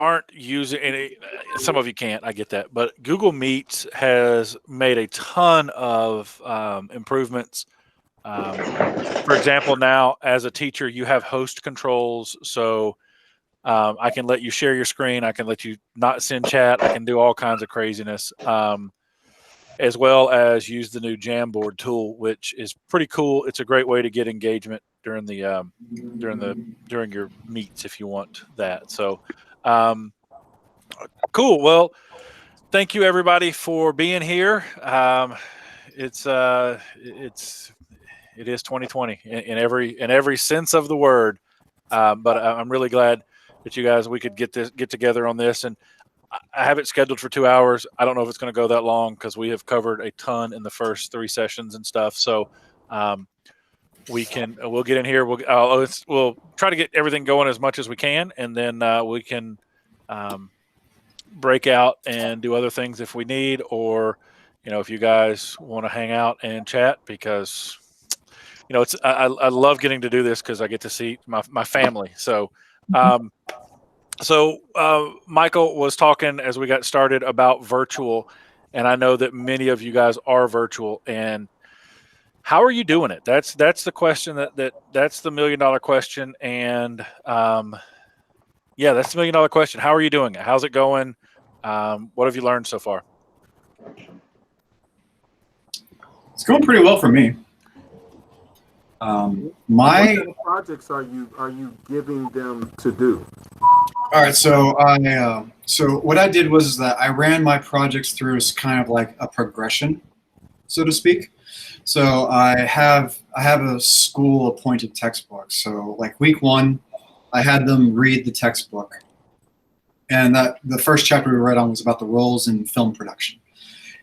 aren't using any, some of you can't, I get that, but Google Meets has made a ton of improvements. Um, for example, now as a teacher, you have host controls, so I can let you share your screen. I can let you not send chat. I can do all kinds of craziness, as well as use the new Jamboard tool, which is pretty cool. It's a great way to get engagement during the during your meets if you want that. So, um, cool. Well, thank you everybody for being here. It's it is 2020 in every sense of the word. But I'm really glad that you guys we could get together on this, and I have it scheduled for 2 hours. I don't know if it's going to go that long because we have covered a ton in the first three sessions and stuff. So um, we'll get in here. We'll try to get everything going as much as we can, and then we can um, break out and do other things if we need, or if you guys want to hang out and chat, because it's I love getting to do this because I get to see my family. Um, Michael was talking as we got started about virtual, and I know that many of you guys are virtual. And how are you doing it? That's the question that's the $1 million question. And yeah, that's the $1 million question. How are you doing it? How's it going? What have you learned so far? It's going pretty well for me. What kind of projects are you giving them to do? All right, so so what I did was that I ran my projects through as kind of like a progression, so to speak. So I have a school appointed textbook. So like week 1, I had them read the textbook, and that the first chapter we read on was about the roles in film production.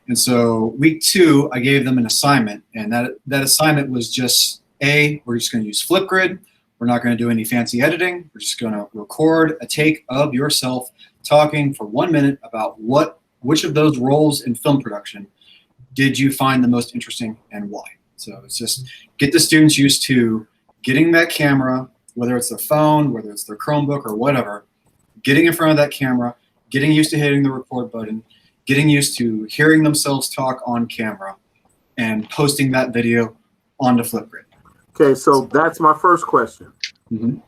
And so week 2, I gave them an assignment, and that assignment was just we're just going to use Flipgrid. We're not going to do any fancy editing. We're just going to record a take of yourself talking for 1 minute about which of those roles in film production did you find the most interesting and why. So it's just get the students used to getting that camera, whether it's their phone, whether it's their Chromebook or whatever, getting in front of that camera, getting used to hitting the record button, getting used to hearing themselves talk on camera, and posting that video onto Flipgrid. Okay, so that's my first question. Mm-hmm.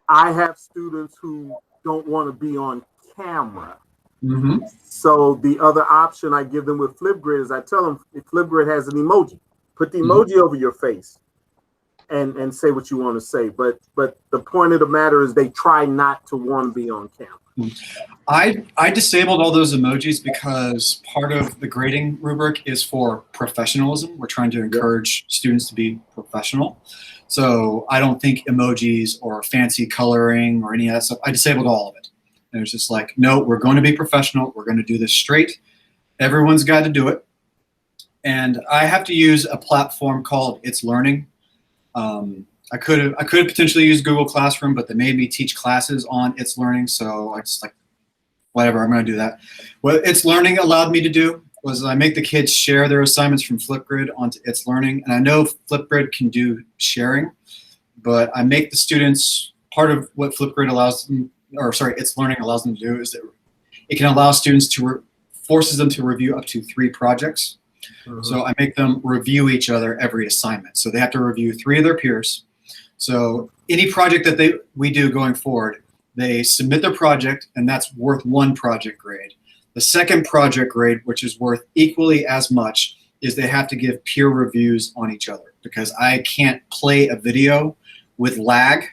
I have students who don't want to be on camera. Mm-hmm. So the other option I give them with Flipgrid is I tell them if Flipgrid has an emoji, put the emoji over your face and say what you want to say. But the point of the matter is they try not to want to be on camera. I disabled all those emojis because part of the grading rubric is for professionalism. We're trying to encourage students to be professional. So I don't think emojis or fancy coloring or any of that stuff, I disabled all of it. And it's just like, no, we're going to be professional. We're going to do this straight. Everyone's got to do it. And I have to use a platform called It's Learning. I could have potentially used Google Classroom, but they made me teach classes on It's Learning. So I just like, whatever, I'm going to do that. What It's Learning allowed me to do was I make the kids share their assignments from Flipgrid onto It's Learning. And I know Flipgrid can do sharing, but I make the students, part of what Flipgrid allows them, It's Learning allows them to do is that it can allow students forces them to review up to 3 projects. Mm-hmm. So I make them review each other every assignment. So they have to review 3 of their peers. So any project that we do going forward, they submit their project, and that's worth 1 project grade. The second project grade, which is worth equally as much, is they have to give peer reviews on each other, because I can't play a video with lag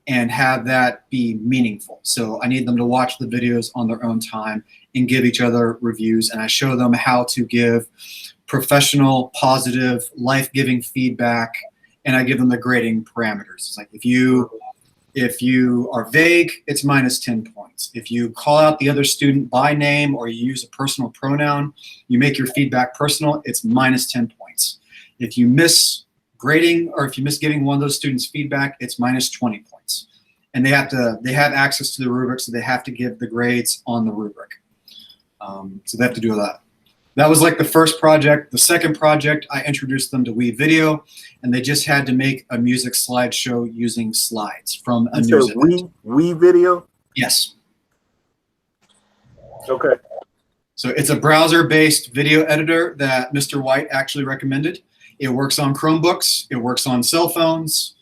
and have that be meaningful. So I need them to watch the videos on their own time and give each other reviews, and I show them how to give professional, positive, life-giving feedback, and I give them the grading parameters. It's like if you are vague, it's minus 10 points. If you call out the other student by name or you use a personal pronoun, you make your feedback personal, it's minus 10 points. If you miss grading or if you miss giving one of those students feedback, it's minus 20 points. And they have access to the rubric, so they have to give the grades on the rubric. So they have to do that. That was like the first project. The second project, I introduced them to Weave Video, and they just had to make a music slideshow using slides from a news event. Weave Video? Yes. Okay. So it's a browser-based video editor that Mr. White actually recommended. It works on Chromebooks. It works on cell phones.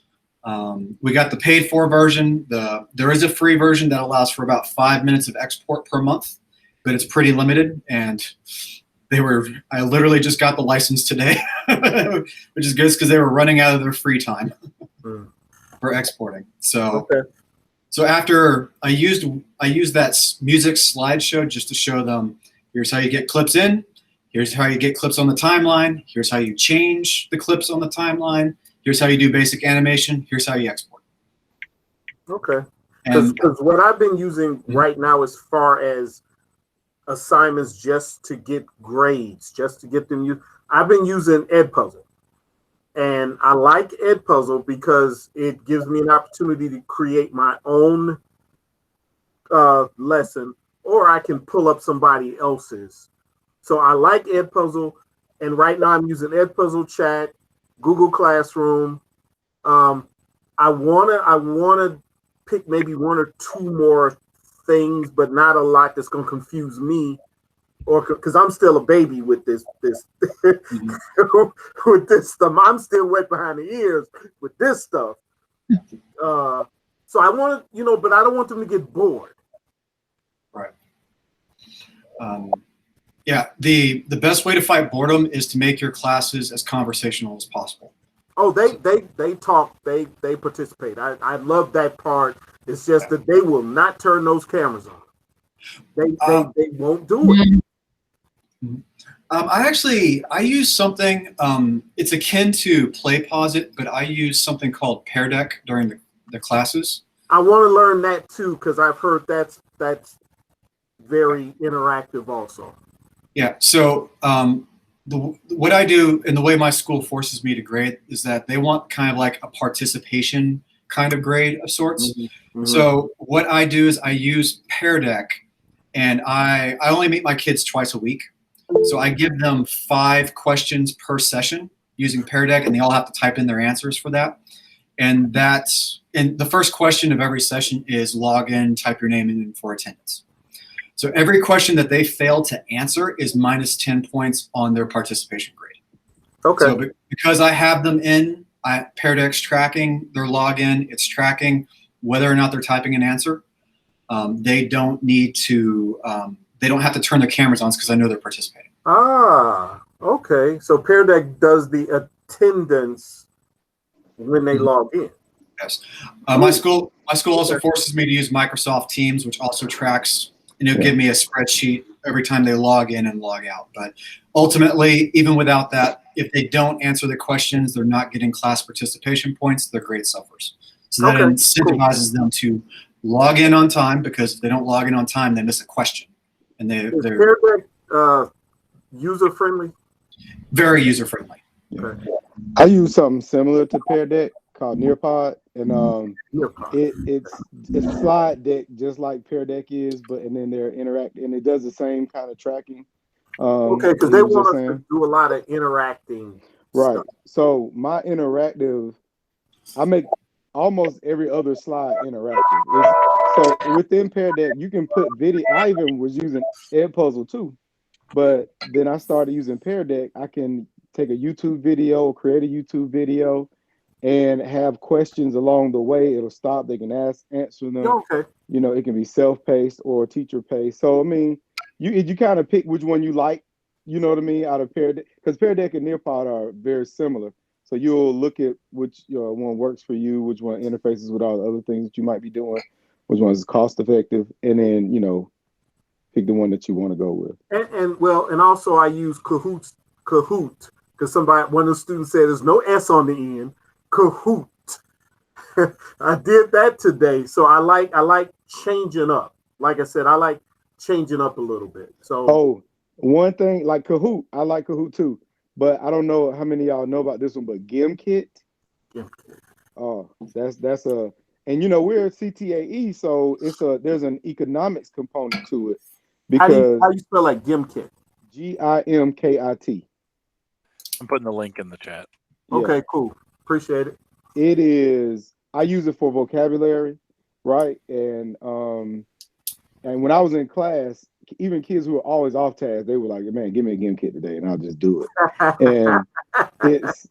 We got the paid-for version. There is a free version that allows for about 5 minutes of export per month, but it's pretty limited. And I literally just got the license today, which is good because they were running out of their free time for exporting. So, Okay. so after I used that music slideshow just to show them, here's how you get clips in, here's how you get clips on the timeline, here's how you change the clips on the timeline, here's how you do basic animation, here's how you export. Okay. And Because what I've been using right now, as far as assignments, just to get grades, just to get them, I've been using Edpuzzle, and I like Edpuzzle because it gives me an opportunity to create my own lesson, or I can pull up somebody else's. So I like Edpuzzle, and right now I'm using Edpuzzle Chat, Google Classroom. I wanna pick maybe one or two more things, but not a lot that's gonna confuse me, or because I'm still a baby with this with this stuff. I'm still wet behind the ears with this stuff. So I want to, but I don't want them to get bored. right. Yeah, the best way to fight boredom is to make your classes as conversational as possible. Oh, they talk, they participate. I love that part. It's just that they will not turn those cameras on. They won't do it. I use something, it's akin to PlayPosit, but I use something called Pear Deck during the classes. I want to learn that too, because I've heard that's very interactive also. Yeah, so what I do and the way my school forces me to grade is that they want kind of like a participation kind of grade of sorts. Mm-hmm. So what I do is I use Pear Deck, and I only meet my kids twice a week. So I give them 5 questions per session using Pear Deck, and they all have to type in their answers for that. And the first question of every session is log in, type your name in for attendance. So every question that they fail to answer is minus 10 points on their participation grade. Okay. So because I have them in, Pear Deck's tracking their login, it's tracking whether or not they're typing an answer. They don't need to, they don't have to turn their cameras on because I know they're participating. Ah, okay. So Pear Deck does the attendance when they log in. Yes. My school also forces me to use Microsoft Teams, which also tracks, and it'll give me a spreadsheet every time they log in and log out. But ultimately, even without that, if they don't answer the questions, they're not getting class participation points, their grade suffers. So that incentivizes them to log in on time, because if they don't log in on time, they miss a question. And they're Pear Deck user friendly? Very user friendly. Okay. I use something similar to Pear Deck called Nearpod, and it's slide deck just like Pear Deck is, and then they're interactive, and it does the same kind of tracking. Okay, because they want us to do a lot of interacting. Right. Stuff. So my interactive, I make almost every other slide interactive. So within Pear Deck, you can put video. I even was using Edpuzzle too, but then I started using Pear Deck. I can take a YouTube video, create a YouTube video, and have questions along the way. It'll stop. They can answer them. Okay. It can be self-paced or teacher-paced. So I mean, you kind of pick which one you like. You know what I mean? Out of Pear Deck, because Pear Deck and Nearpod are very similar. So you'll look at which one works for you, which one interfaces with all the other things that you might be doing, which one is cost-effective, and then pick the one that you want to go with. And also I use Kahoot, because one of the students said there's no S on the end. Kahoot. I did that today, so I like changing up. Like I said, I like changing up a little bit. So one thing like Kahoot, I like Kahoot too, but I don't know how many of y'all know about this one, but GimKit. Oh, that's and we're at CTAE, so there's an economics component to it, because how you spell like GimKit? GIMKIT. I'm putting the link in the chat. Okay, cool. Appreciate it. It is. I use it for vocabulary, right? And And when I was in class, even kids who were always off task, they were like, "Man, give me a game kit today, and I'll just do it." And it's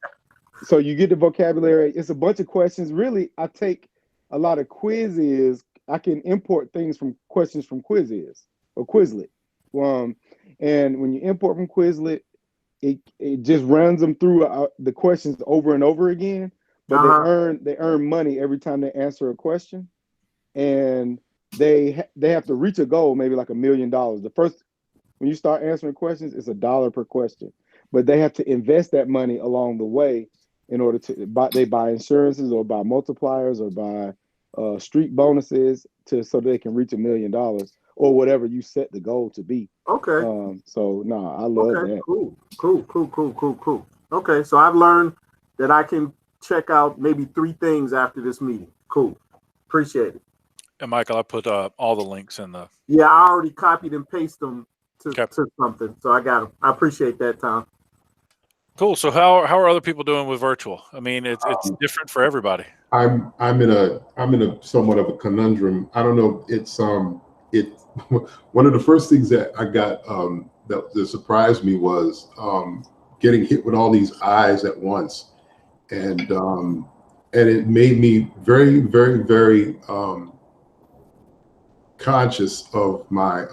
so you get the vocabulary. It's a bunch of questions. Really, I take a lot of quizzes. I can import things from questions from Quizzes or Quizlet. And when you import from Quizlet, it just runs them through the questions over and over again. But they earn money every time they answer a question, and they have to reach a goal, maybe like $1 million. The first, when you start answering questions, it's $1 per question, but they have to invest that money along the way in order to buy insurances or buy multipliers or buy street bonuses so they can reach $1 million or whatever you set the goal to be. Okay. So no, I love that. Cool. Okay, so I've learned that I can check out maybe 3 things after this meeting. Cool. Appreciate it. And Michael, I put all the links in the. Yeah, I already copied and pasted them to something, so I got them. I appreciate that, Tom. Cool. So how are other people doing with virtual? I mean, it's different for everybody. I'm in a somewhat of a conundrum. I don't know. It's one of the first things that I got that surprised me was getting hit with all these eyes at once, and it made me very, very, very conscious of my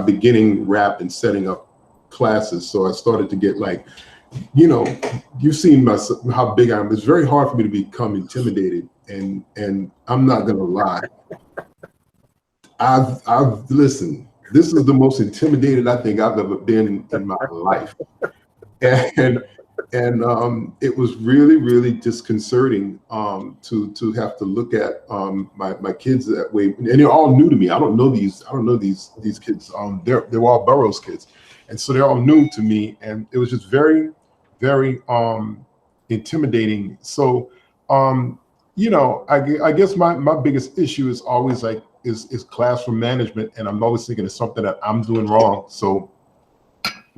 beginning rap and setting up classes. So I started to get like, you've seen how big I am. It's very hard for me to become intimidated, and I'm not gonna lie. I've listened. This is the most intimidated I think I've ever been in my life, and it was really, really disconcerting to have to look at my kids that way, and they're all new to me. I don't know these kids. They're all Burroughs kids, and so they're all new to me, and it was just very, very intimidating. So I guess my biggest issue is always like is classroom management, and I'm always thinking it's something that I'm doing wrong. So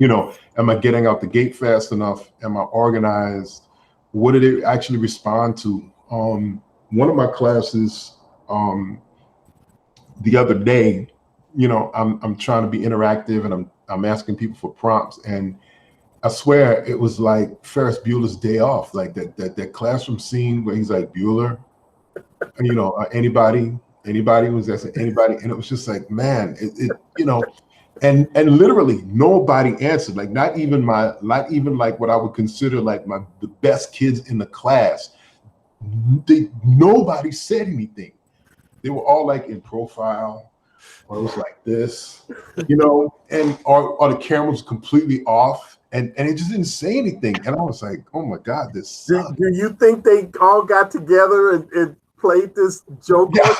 am I getting out the gate fast enough? Am I organized? What did it actually respond to? One of my classes the other day, I'm trying to be interactive, and I'm asking people for prompts, and I swear it was like Ferris Bueller's Day Off, like that classroom scene where he's like, Bueller, anybody was asking anybody, and it was just like, man, and literally nobody answered, like not even like what I would consider like the best kids in the class. Nobody said anything. They were all like in profile, or it was like this, and or the camera was completely off, and it just didn't say anything. And I was like, oh my God, this sucks. Do you think they all got together and played this joke? Yeah,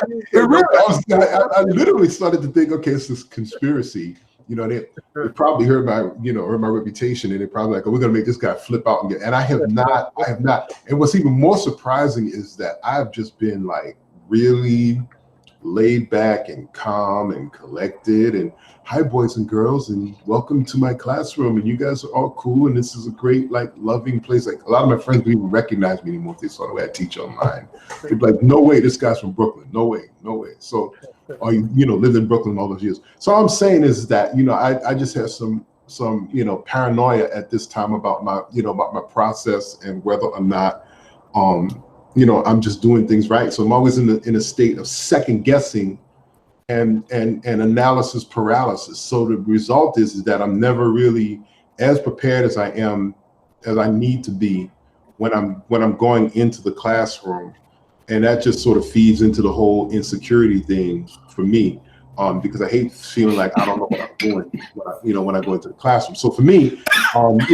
I literally started to think, okay, it's this conspiracy. They probably heard my reputation, and they're probably like, oh, we're gonna make this guy flip out and get. And I have not. And what's even more surprising is that I've just been like really laid back and calm and collected, and hi boys and girls, and welcome to my classroom, and you guys are all cool, and this is a great like loving place. Like a lot of my friends don't even recognize me anymore if they saw the way I teach online. They'd be like, no way, this guy's from Brooklyn. No way. So or lived in Brooklyn all those years. So all I'm saying is that I just have some paranoia at this time about my process and whether or not I'm just doing things right. So I'm always in a state of second guessing and analysis paralysis. So the result is that I'm never really as prepared as I need to be when I'm going into the classroom. And that just sort of feeds into the whole insecurity thing for me, because I hate feeling like I don't know what I'm doing when I go into the classroom. So for me, I tried to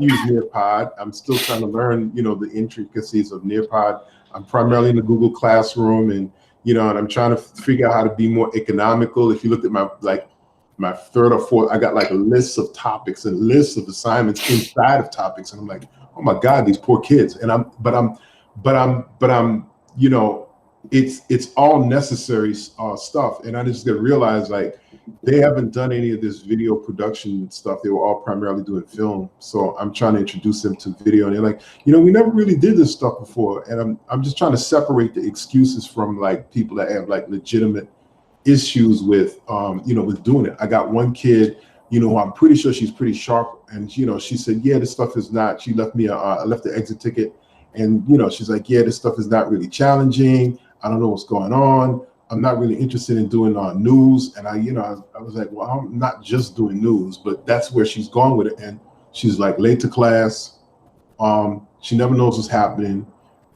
use Nearpod. I'm still trying to learn, the intricacies of Nearpod. I'm primarily in the Google Classroom, and I'm trying to figure out how to be more economical. If you look at my third or fourth, I got like a list of topics and lists of assignments inside of topics, and I'm like, oh my God, these poor kids. And I'm it's all necessary stuff. And I just got to realize, like, they haven't done any of this video production stuff. They were all primarily doing film. So I'm trying to introduce them to video, and they're like, you know, we never really did this stuff before. And I'm just trying to separate the excuses from like people that have like legitimate issues with, you know, with doing it. I got one kid, you know, I'm pretty sure she's pretty sharp, and you know, she said, yeah, this stuff is not. She left me I left the exit ticket, and you know, she's like, yeah, this stuff is not really challenging. I don't know what's going on. I'm not really interested in doing news. And I was like, well, I'm not just doing news, but that's where she's gone with it. And she's like late to class. She never knows what's happening.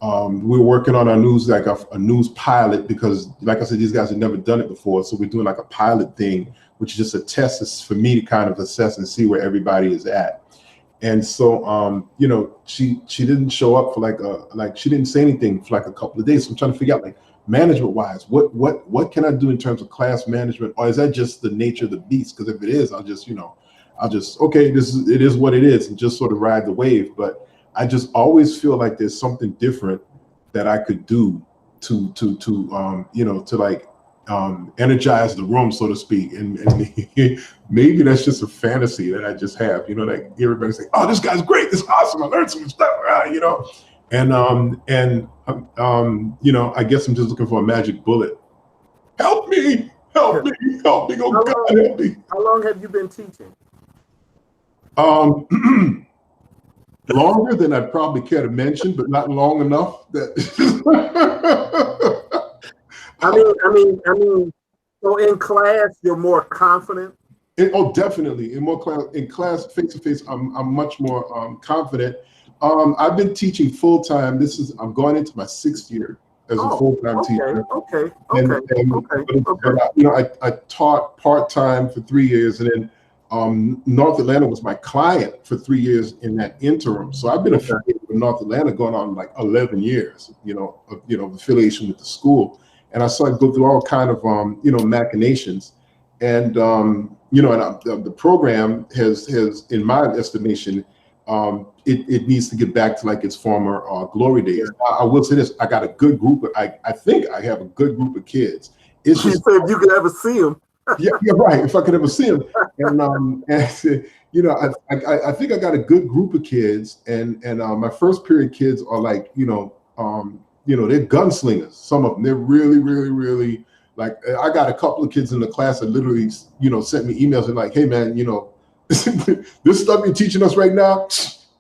We're working on our news, like a news pilot, because like I said, these guys have never done it before. So we're doing like a pilot thing, which is just a test. It's for me to kind of assess and see where everybody is at. And so, you know, she didn't show up for like she didn't say anything for like a couple of days. So I'm trying to figure out, like, management wise, what can I do in terms of class management, or is that just the nature of the beast? Because if it is, I'll just okay, it is what it is, and just sort of ride the wave. But I just always feel like there's something different that I could do to you know, to like energize the room, so to speak. And maybe that's just a fantasy that I just have, you know, like everybody's like, oh, this guy's great, this is awesome, I learned some stuff, you know. And you know, I guess I'm just looking for a magic bullet. Help me, oh God, help me. How long have you been teaching? Longer than I'd probably care to mention, but not long enough that I mean, so in class you're more confident? Oh, definitely. In class, face to face, I'm much more confident. I've been teaching full time. I'm going into my 6th year as a full time teacher. Okay. But, you know, I taught part time for 3 years, and then North Atlanta was my client for 3 years in that interim. So I've been affiliated with North Atlanta going on like 11 years. You know, affiliation with the school, and I saw it go through all kind of you know, machinations, and you know, and the program has, in my estimation, it needs to get back to like its former glory days. I will say this: I got a good group. I think I have a good group of kids. It's just if you could ever see them. yeah, right. If I could ever see them, and you know, I think I got a good group of kids, and my first period kids are like, you know, they're gunslingers. Some of them, they're really, really, really like. I got a couple of kids in the class that literally, you know, sent me emails and like, hey man, you know, this stuff you're teaching us right now,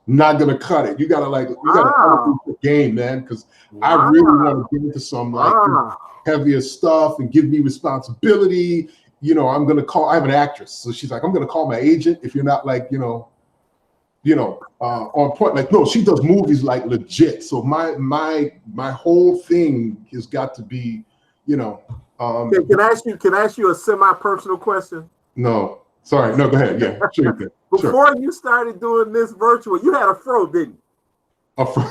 not gonna cut it. You gotta up the game, man, because I really want to get into some like heavier stuff and give me responsibility. You know, I have an actress, so she's like, I'm gonna call my agent if you're not like, you know, on point. Like, no, she does movies like legit. So my whole thing has got to be, you know. Can I ask you a semi-personal question? No. Sorry, no, go ahead. Yeah, sure you can. Before you started doing this virtual, you had a fro, didn't you? A fro.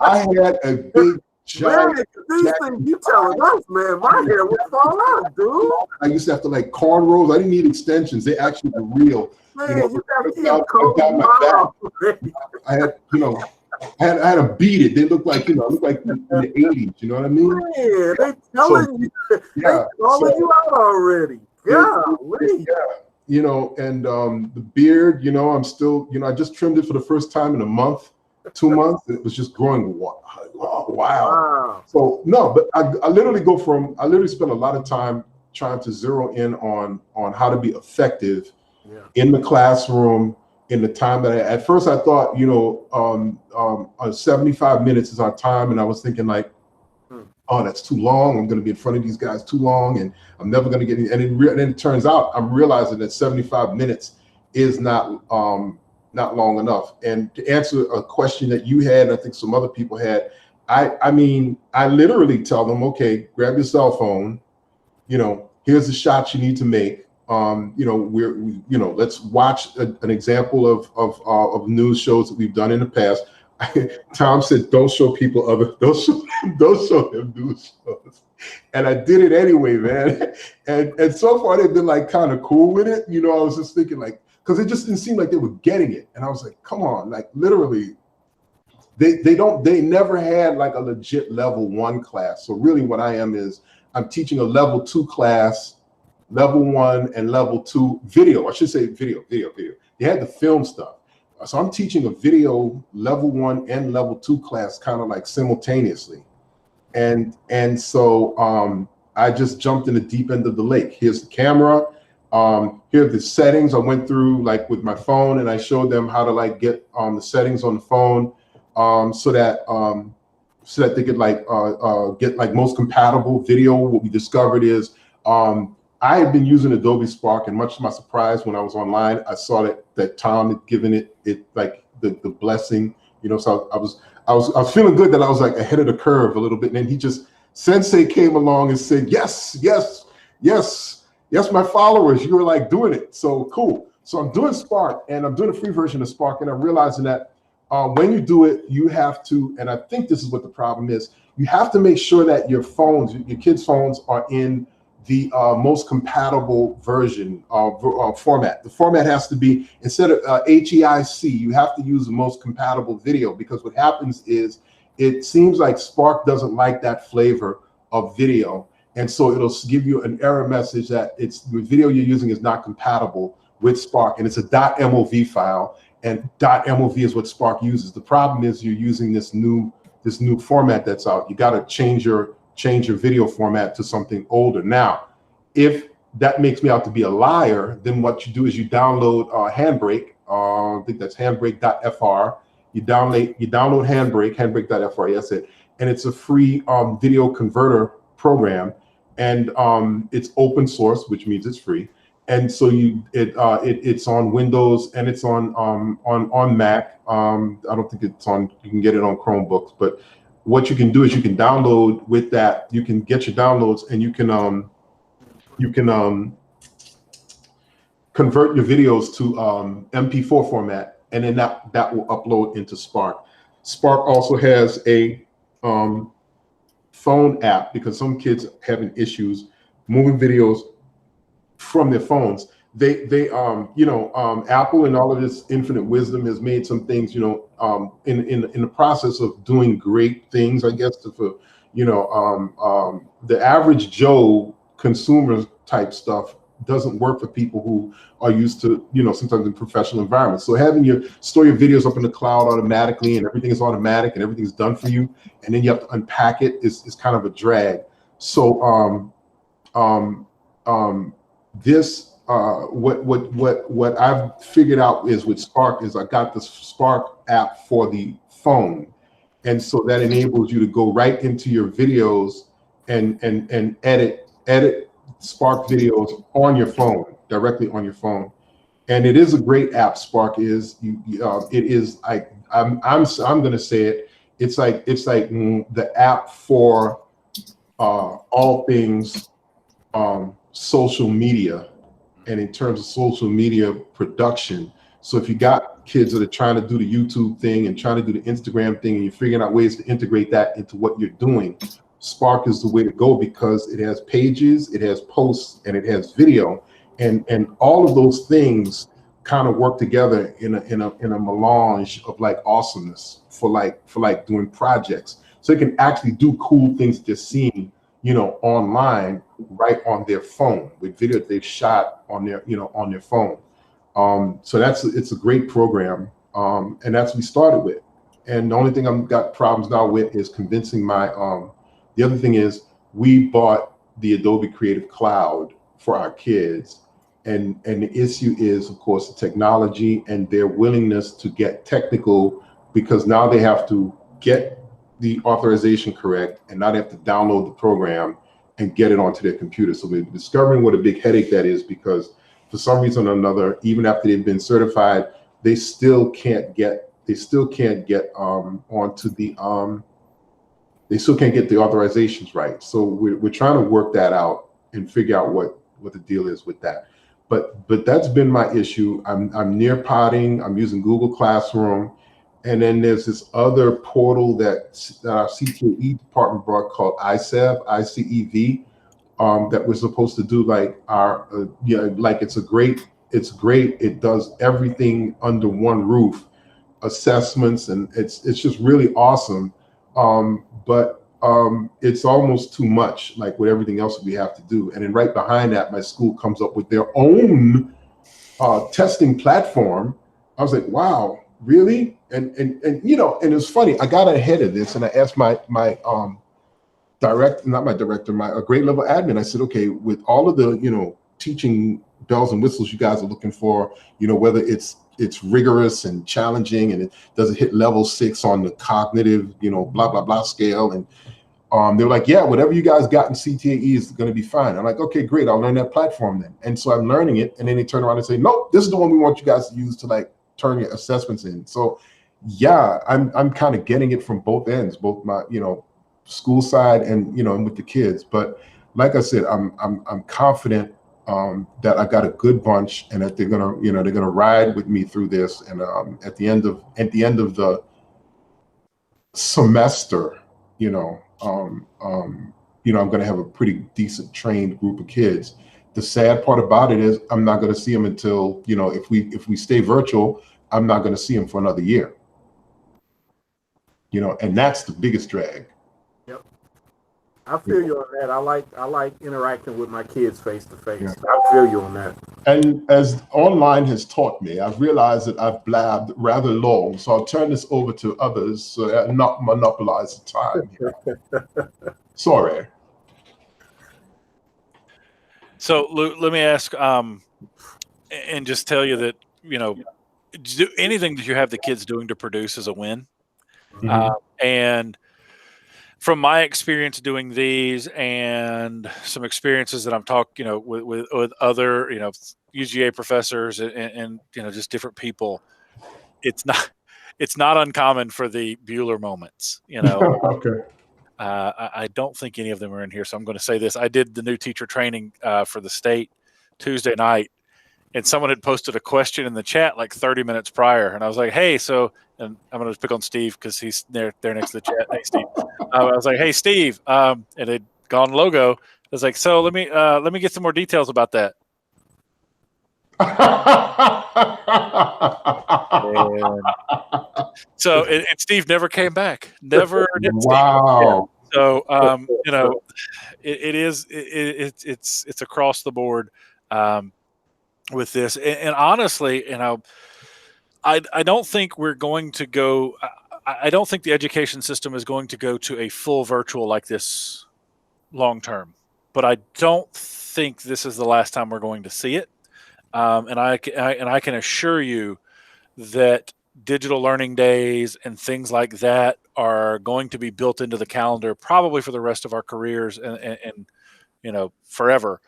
I had a big giant. Man, these things you telling us, man, my hair would fall out, dude. I used to have to like cornrows. I didn't need extensions. They actually were real. Man, you I had, you know, I had to beat it. They look like, you know, in the 80s. You know what I mean? Man, they telling you, they calling you out already. Golly. Yeah, you know, and the beard, you know, I'm still, you know, I just trimmed it for the first time in a month, 2 months. It was just growing. Wow. So no, but I literally spend a lot of time trying to zero in on how to be effective in the classroom in the time that at first I thought, you know, 75 minutes is our time, and I was thinking like, oh, that's too long. I'm going to be in front of these guys too long, and I'm never going to get any. And then it turns out I'm realizing that 75 minutes is not long enough. And to answer a question that you had, and I think some other people had, I mean, I literally tell them, okay, grab your cell phone. You know, here's the shots you need to make. You know, let's watch an example of news shows that we've done in the past. Tom said, don't show people don't show them news shows. And I did it anyway, man. And so far they've been like kind of cool with it. You know, I was just thinking like, because it just didn't seem like they were getting it. And I was like, come on, like literally, they never had like a legit level 1 class. So really what I am is I'm teaching a level 2 class level 1 and level 2 video. I should say video. They had the film stuff. So I'm teaching a video level 1 and level 2 class kind of like simultaneously. And so I just jumped in the deep end of the lake. Here's the camera. Here are the settings I went through like with my phone, and I showed them how to like get the settings on the phone so that they could like get like most compatible video. What we discovered is I had been using Adobe Spark, and much to my surprise, when I was online, I saw that Tom had given it like the blessing, you know. So I was feeling good that I was like ahead of the curve a little bit, and then Sensei came along and said, yes, my followers, you were like doing it. So cool. So I'm doing Spark, and I'm doing a free version of Spark, and I'm realizing that when you do it, you have to, and I think this is what the problem is, you have to make sure that your kids' phones are in the most compatible version of format. The format has to be, instead of HEIC, you have to use the most compatible video, because what happens is it seems like Spark doesn't like that flavor of video. And so it'll give you an error message that the video you're using is not compatible with Spark, and it's a .mov file, and .mov is what Spark uses. The problem is you're using this new format that's out. You got to change your video format to something older. Now, if that makes me out to be a liar, then what you do is you download Handbrake. I think that's handbrake.fr. You download handbrake.fr. That's it. And it's a free video converter program, and it's open source, which means it's free. And so it's on Windows, and it's on Mac. I don't think it's on. You can get it on Chromebooks, but what you can do is you can download with that. You can get your downloads, and you can convert your videos to MP4 format, and then that will upload into Spark. Spark also has a phone app, because some kids having issues moving videos from their phones. Apple and all of this infinite wisdom has made some things, in the process of doing great things, I guess, for the average Joe consumer type stuff doesn't work for people who are used to, sometimes in professional environments. So having store your videos up in the cloud automatically, and everything is automatic and everything's done for you, and then you have to unpack it is kind of a drag. So what I've figured out is with Spark is I got the Spark app for the phone, and so that enables you to go right into your videos and edit Spark videos on your phone, directly on your phone. And it is a great app. Spark is. It is. I'm going to say it. It's like the app for all things social media, and in terms of social media production. So if you got kids that are trying to do the YouTube thing and trying to do the Instagram thing, and you're figuring out ways to integrate that into what you're doing, Spark is the way to go, because it has pages, it has posts, and it has video, and all of those things kind of work together in a melange of like awesomeness for doing projects. So it can actually do cool things that you're seeing, online, right on their phone, with video that they've shot on their phone. So it's a great program, and that's what we started with. And the only thing I've got problems now with is convincing the other thing is we bought the Adobe Creative Cloud for our kids, and the issue is, of course, the technology and their willingness to get technical, because now they have to get the authorization correct, and now they have to download the program and get it onto their computer. So we're discovering what a big headache that is, because for some reason or another, even after they've been certified, they still can't get onto the they still can't get the authorizations right. So we're trying to work that out and figure out what the deal is with that. But that's been my issue. I'm Nearpoding. I'm using Google Classroom, and then there's this other portal that our CTE department brought called ICEV, that we're supposed to do like it's great. It does everything under one roof, assessments, and it's just really awesome. But it's almost too much, like with everything else that we have to do. And then right behind that, my school comes up with their own testing platform. I was like, wow, really? And you know, and it's funny, I got ahead of this and I asked my grade level admin, I said, okay, with all of the, you know, teaching bells and whistles you guys are looking for, you know, whether it's rigorous and challenging and it doesn't hit level 6 on the cognitive, you know, blah, blah, blah scale. And they're like, yeah, whatever you guys got in CTAE is going to be fine. I'm like, okay, great. I'll learn that platform then. And so I'm learning it. And then they turn around and say, nope, this is the one we want you guys to use to like turn your assessments in. So yeah, I'm kind of getting it from both ends, both my, you know, school side and, you know, and with the kids. But like I said, I'm confident that I got a good bunch and that they're gonna, you know, they're gonna ride with me through this. And at the end of the semester, you know, I'm gonna have a pretty decent trained group of kids. The sad part about it is I'm not gonna see them until, you know, if we stay virtual, I'm not gonna see them for another year. You know, and that's the biggest drag. I feel you on that. I like interacting with my kids face to face. I feel you on that. And as online has taught me, I've realized that I've blabbed rather long, so I'll turn this over to others so that I not monopolize the time here. Sorry. So Lou, let me ask, and just tell you that, you know, anything that you have the kids doing to produce is a win. Mhm. And from my experience doing these and some experiences that I'm talking, you know, with other, you know, UGA professors and you know, just different people, it's not uncommon for the Bueller moments, you know. Okay. I don't think any of them are in here, so I'm going to say this. I did the new teacher training for the state Tuesday night, and someone had posted a question in the chat like 30 minutes prior, and I was like, hey, so, and I'm going to pick on Steve because he's there next to the chat. Hey, Steve. I was like, hey, Steve, and it'd gone logo. I was like, so let me get some more details about that. So and Steve never came back. Never did. Wow. So you know, it's across the board with this, and honestly, you know, I don't think we're going to go. I don't think the education system is going to go to a full virtual like this long term, but I don't think this is the last time we're going to see it. And I can assure you that digital learning days and things like that are going to be built into the calendar probably for the rest of our careers and you know, forever.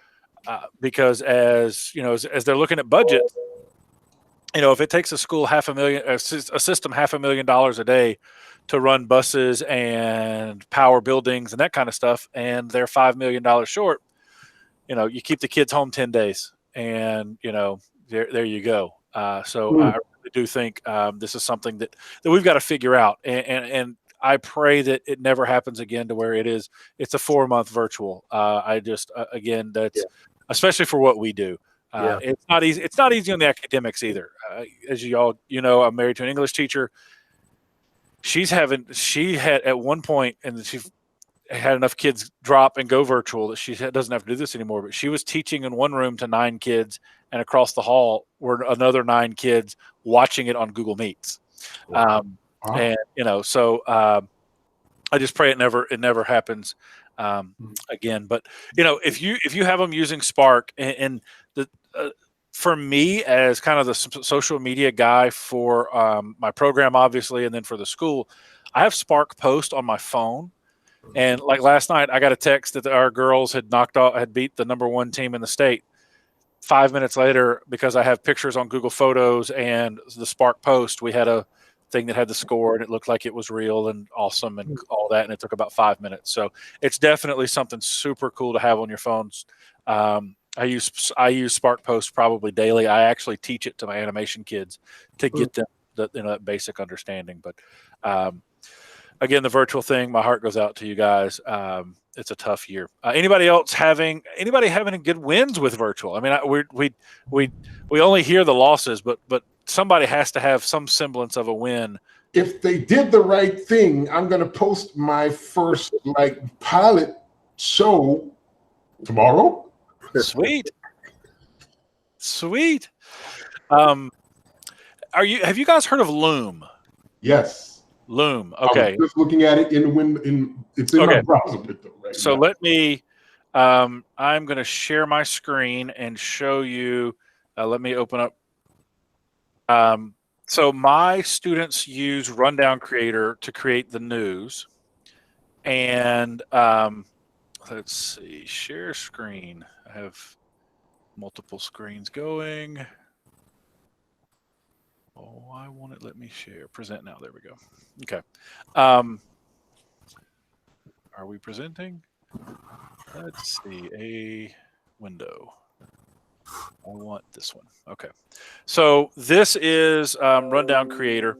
Because as you know, as they're looking at budgets, you know, if it takes a school a system $500,000 a day to run buses and power buildings and that kind of stuff, and they're $5 million short, you know, you keep the kids home 10 days and, you know, there you go. So I really do think this is something that we've got to figure out. And I pray that it never happens again to where it's a 4-month virtual. I just, again, that's especially for what we do. It's not easy. It's not easy on the academics either. As you all, you know, I'm married to an English teacher. She had at one point, and she had enough kids drop and go virtual that she doesn't have to do this anymore. But she was teaching in one room to 9 kids, and across the hall were another 9 kids watching it on Google Meets. And you know, so I just pray it never happens again. But you know, if you have them using Spark and the for me as kind of the social media guy for my program, obviously, and then for the school, I have Spark Post on my phone. And like last night, I got a text that our girls had beat the #1 team in the state. 5 minutes later, because I have pictures on Google Photos and the Spark Post, we had a thing that had the score and it looked like it was real and awesome and all that. And it took about 5 minutes. So it's definitely something super cool to have on your phones. I use Spark Post probably daily. I actually teach it to my animation kids to get them that basic understanding. But again, the virtual thing, my heart goes out to you guys. It's a tough year. Anybody having good wins with virtual? I mean, we only hear the losses, but somebody has to have some semblance of a win if they did the right thing, I'm going to post my first like pilot show tomorrow. Sweet. Sweet. Have you guys heard of Loom? Yes. Loom. I was Okay. just looking at it in the window. It's in my browser window right So now. let me. I'm going to share my screen and show you. Let me open up. So my students use Rundown Creator to create the news, and let's see. Share screen. I have multiple screens going. Oh, why won't it let me share? Present now. There we go. Okay. Are we presenting? Let's see. A window. I want this one. Okay. So this is Rundown Creator.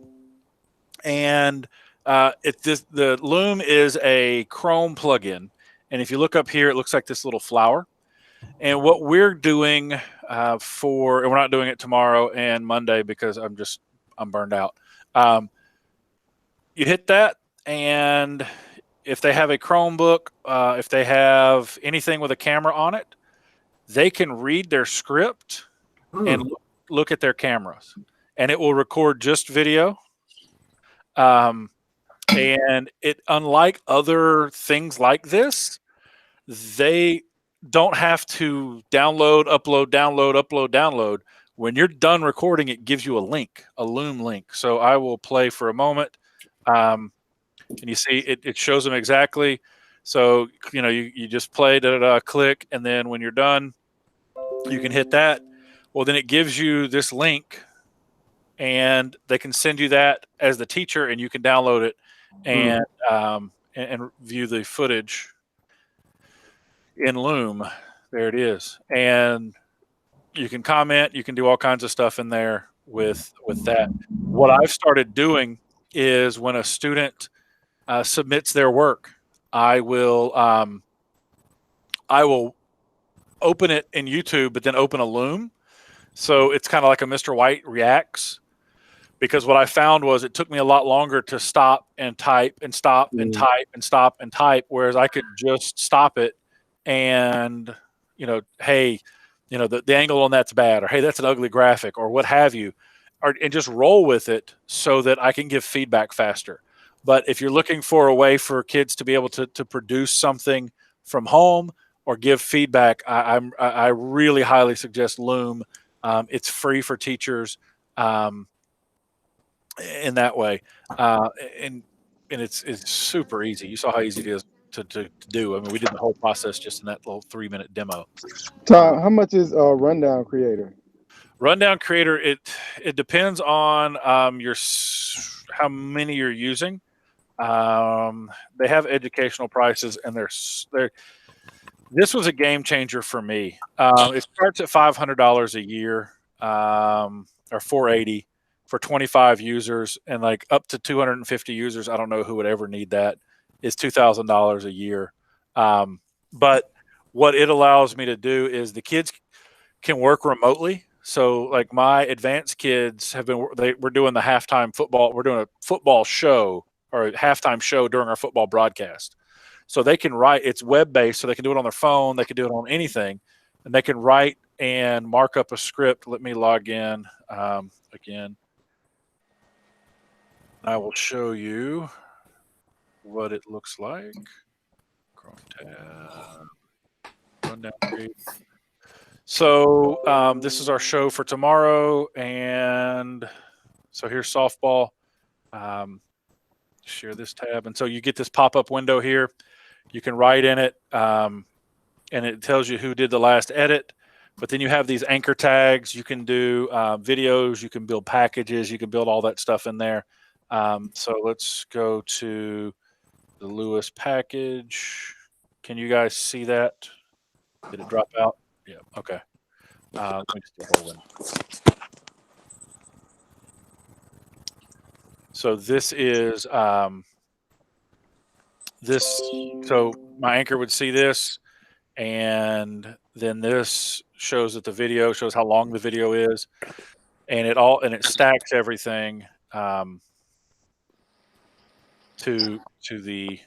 And the Loom is a Chrome plugin. And if you look up here, it looks like this little flower. And what we're doing and we're not doing it tomorrow and Monday because I'm burned out. You hit that, and if they have a Chromebook, if they have anything with a camera on it, they can read their script and look at their cameras, and it will record just video. And it, unlike other things like this, they don't have to download, upload. When you're done recording, it gives you a link, a Loom link. So I will play for a moment. And you see it shows them exactly. So, you just play, click, and then when you're done, you can hit that. Well, then it gives you this link, and they can send you that as the teacher, and you can download it and view the footage in Loom. There it is. And you can comment, you can do all kinds of stuff in there with that. What I've started doing is when a student submits their work, I will open it in YouTube, but then open a Loom. So it's kind of like a Mr. White Reacts, because what I found was it took me a lot longer to stop and type and stop and type and stop and type, whereas I could just stop it and, hey, the angle on that's bad, or hey, that's an ugly graphic, or what have you, and just roll with it so that I can give feedback faster. But if you're looking for a way for kids to be able to produce something from home or give feedback, I really highly suggest Loom. It's free for teachers in that way, and it's super easy. You saw how easy it is to do. I mean, we did the whole process just in that little 3-minute demo. Tom, how much is Rundown Creator? Rundown Creator, it depends on how many you're using. They have educational prices, and this was a game changer for me. It starts at $500 a year, or $480 for 25 users, and like up to 250 users. I don't know who would ever need that. Is $2,000 a year. But what it allows me to do is the kids can work remotely. So like my advanced kids we're doing the halftime football. We're doing a football show or a halftime show during our football broadcast. So they can write, it's web-based, so they can do it on their phone. They can do it on anything, and they can write and mark up a script. Let me log in again. I will show you what it looks like. Chrome tab, Rundown Creator. So this is our show for tomorrow, and so here's softball. Share this tab, and so you get this pop-up window here. You can write in it, and it tells you who did the last edit. But then you have these anchor tags. You can do videos. You can build packages. You can build all that stuff in there. So let's go to the Lewis package. Can you guys see that? Did it drop out? Yeah. Okay. Let me just hold in. So this is so my anchor would see this, and then this shows that the video shows how long the video is, and it stacks everything. to the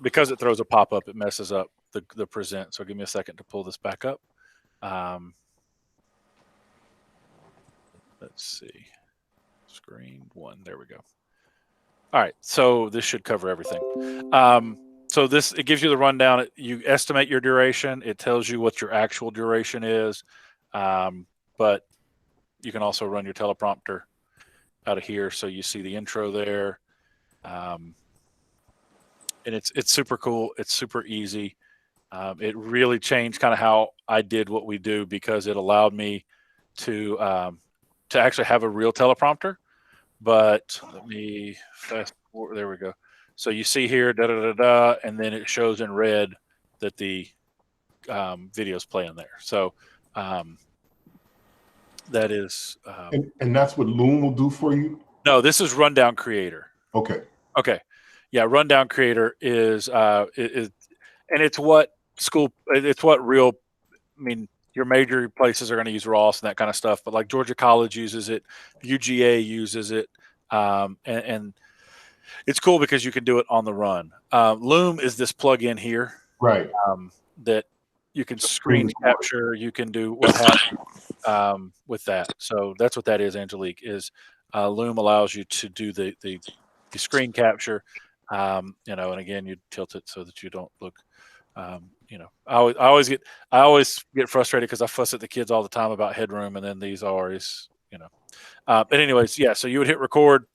because it throws a pop up, it messes up the present. So give me a second to pull this back up. Let's see, screen one. There we go. All right, so this should cover everything. So it gives you the rundown. You estimate your duration. It tells you what your actual duration is, but you can also run your teleprompter out of here, so you see the intro there. And it's super cool. It's super easy. It really changed kind of how I did what we do, because it allowed me to actually have a real teleprompter. But let me fast forward. There we go. So you see here, da da da da, and then it shows in red that the video's playing there. So that is. And that's what Loom will do for you? No, this is Rundown Creator. Okay. Okay. Yeah, Rundown Creator is and it's what real, I mean, your major places are going to use Ross and that kind of stuff, but like Georgia College uses it, UGA uses it, and it's cool because you can do it on the run. Loom is this plug-in here, Right? That you can screen capture, you can do what have you, with that. So that's what that is, Angelique. Is Loom allows you to do the screen capture, and again, you tilt it so that you don't look. I always get frustrated because I fuss at the kids all the time about headroom, and then these always, But anyways, yeah. So you would hit record,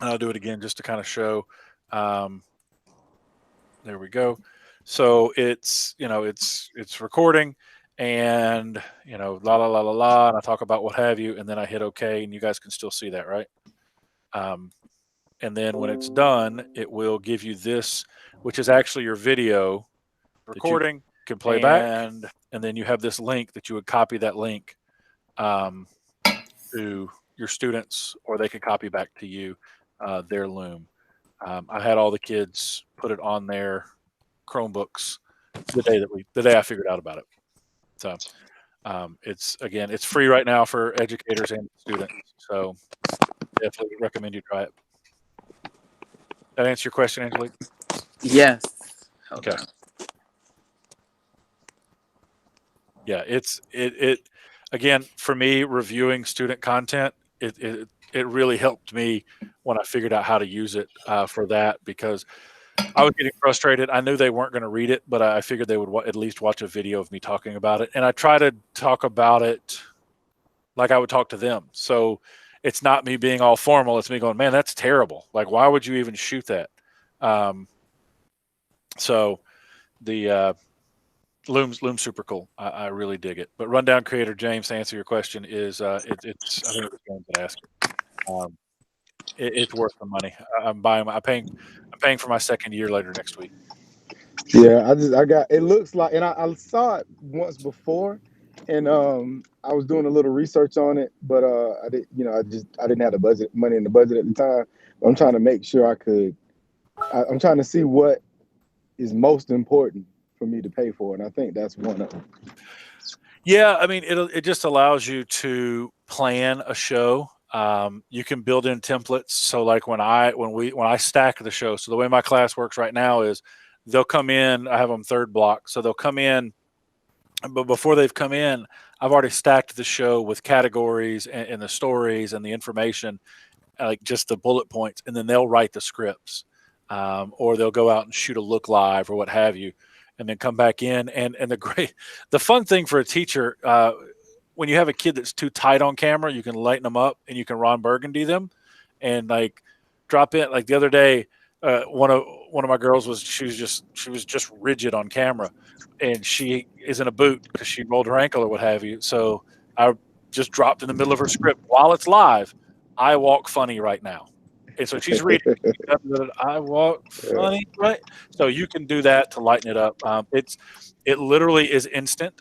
and I'll do it again just to kind of show. There we go. So it's recording, and la la la la la, and I talk about what have you, and then I hit OK, and you guys can still see that, right? And then when it's done, it will give you this, which is actually your video recording. You can play back, and then you have this link that you would copy that link to your students, or they could copy back to you their Loom. I had all the kids put it on their Chromebooks the day I figured out about it. So it's free right now for educators and students. So definitely recommend you try it. That answer your question, Angelique? Yes. Okay. Yeah, it again, for me, reviewing student content, it really helped me when I figured out how to use it for that, because I was getting frustrated. I knew they weren't going to read it, but I figured they would at least watch a video of me talking about it. And I try to talk about it like I would talk to them. So it's not me being all formal. It's me going, man, that's terrible. Like, why would you even shoot that? So the Loom's super cool. I really dig it. But Rundown Creator, James, to answer your question, is it's I think it's James that asked it. It's worth the money. I'm paying for my second year later next week. Yeah, I got it. Looks like, and I saw it once before, and I was doing a little research on it, but I didn't have the money in the budget at the time. I'm trying to make sure I'm trying to see what is most important for me to pay for, and I think that's one of them. Yeah, I mean, it just allows you to plan a show. You can build in templates. So like when I stack the show, so the way my class works right now is they'll come in, I have them third block. So they'll come in, but before they've come in, I've already stacked the show with categories and the stories and the information, like just the bullet points, and then they'll write the scripts, or they'll go out and shoot a look live or what have you, and then come back in. And the fun thing for a teacher, when you have a kid that's too tight on camera, you can lighten them up and you can Ron Burgundy them and like drop in. Like the other day, one of my girls she was just rigid on camera, and she is in a boot because she rolled her ankle or what have you. So I just dropped in the middle of her script while it's live. I walk funny right now. And so she's reading. I walk funny, right? So you can do that to lighten it up. It literally is instant.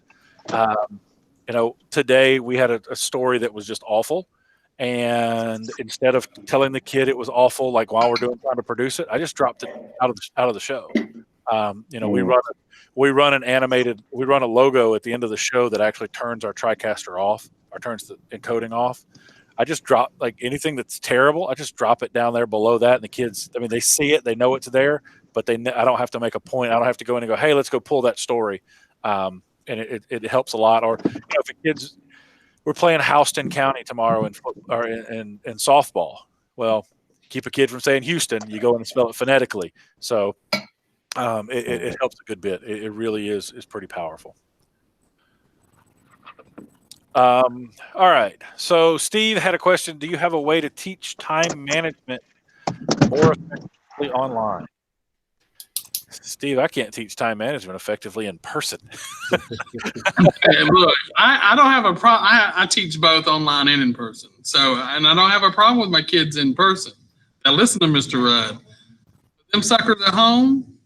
Today we had a story that was just awful, and instead of telling the kid it was awful, like while trying to produce it, I just dropped it out of the show. We run a logo at the end of the show that actually turns our TriCaster off, or turns the encoding off. I just drop like anything that's terrible. I just drop it down there below that, and the kids, I mean, they see it, they know it's there, but I don't have to make a point. I don't have to go in and go, hey, let's go pull that story. And it helps a lot. Or if the kids, we're playing Houston County tomorrow in softball. Well, keep a kid from saying Houston, you go and spell it phonetically. So it helps a good bit. It really is pretty powerful. All right. So Steve had a question. Do you have a way to teach time management more effectively online? Steve, I can't teach time management effectively in person. Hey, look, I don't have a problem. I teach both online and in person. So, and I don't have a problem with my kids in person. Now listen to Mr. Rudd. Them suckers at home,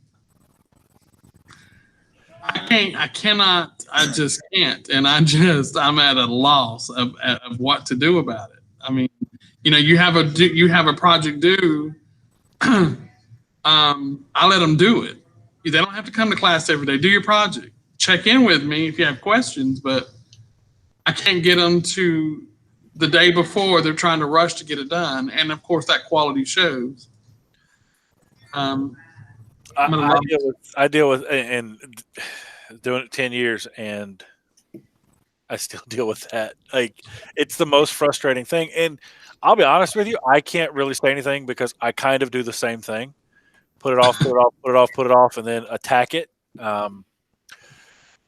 I cannot, I just can't. And I'm at a loss of what to do about it. I mean, you have a project due. I let them do it. They don't have to come to class every day. Do your project. Check in with me if you have questions, but I can't get them to the day before. They're trying to rush to get it done. And of course that quality shows. I deal with and doing it 10 years, and I still deal with that. Like, it's the most frustrating thing. And I'll be honest with you, I can't really say anything because I kind of do the same thing. Put it off, put it off, put it off, put it off, and then attack it.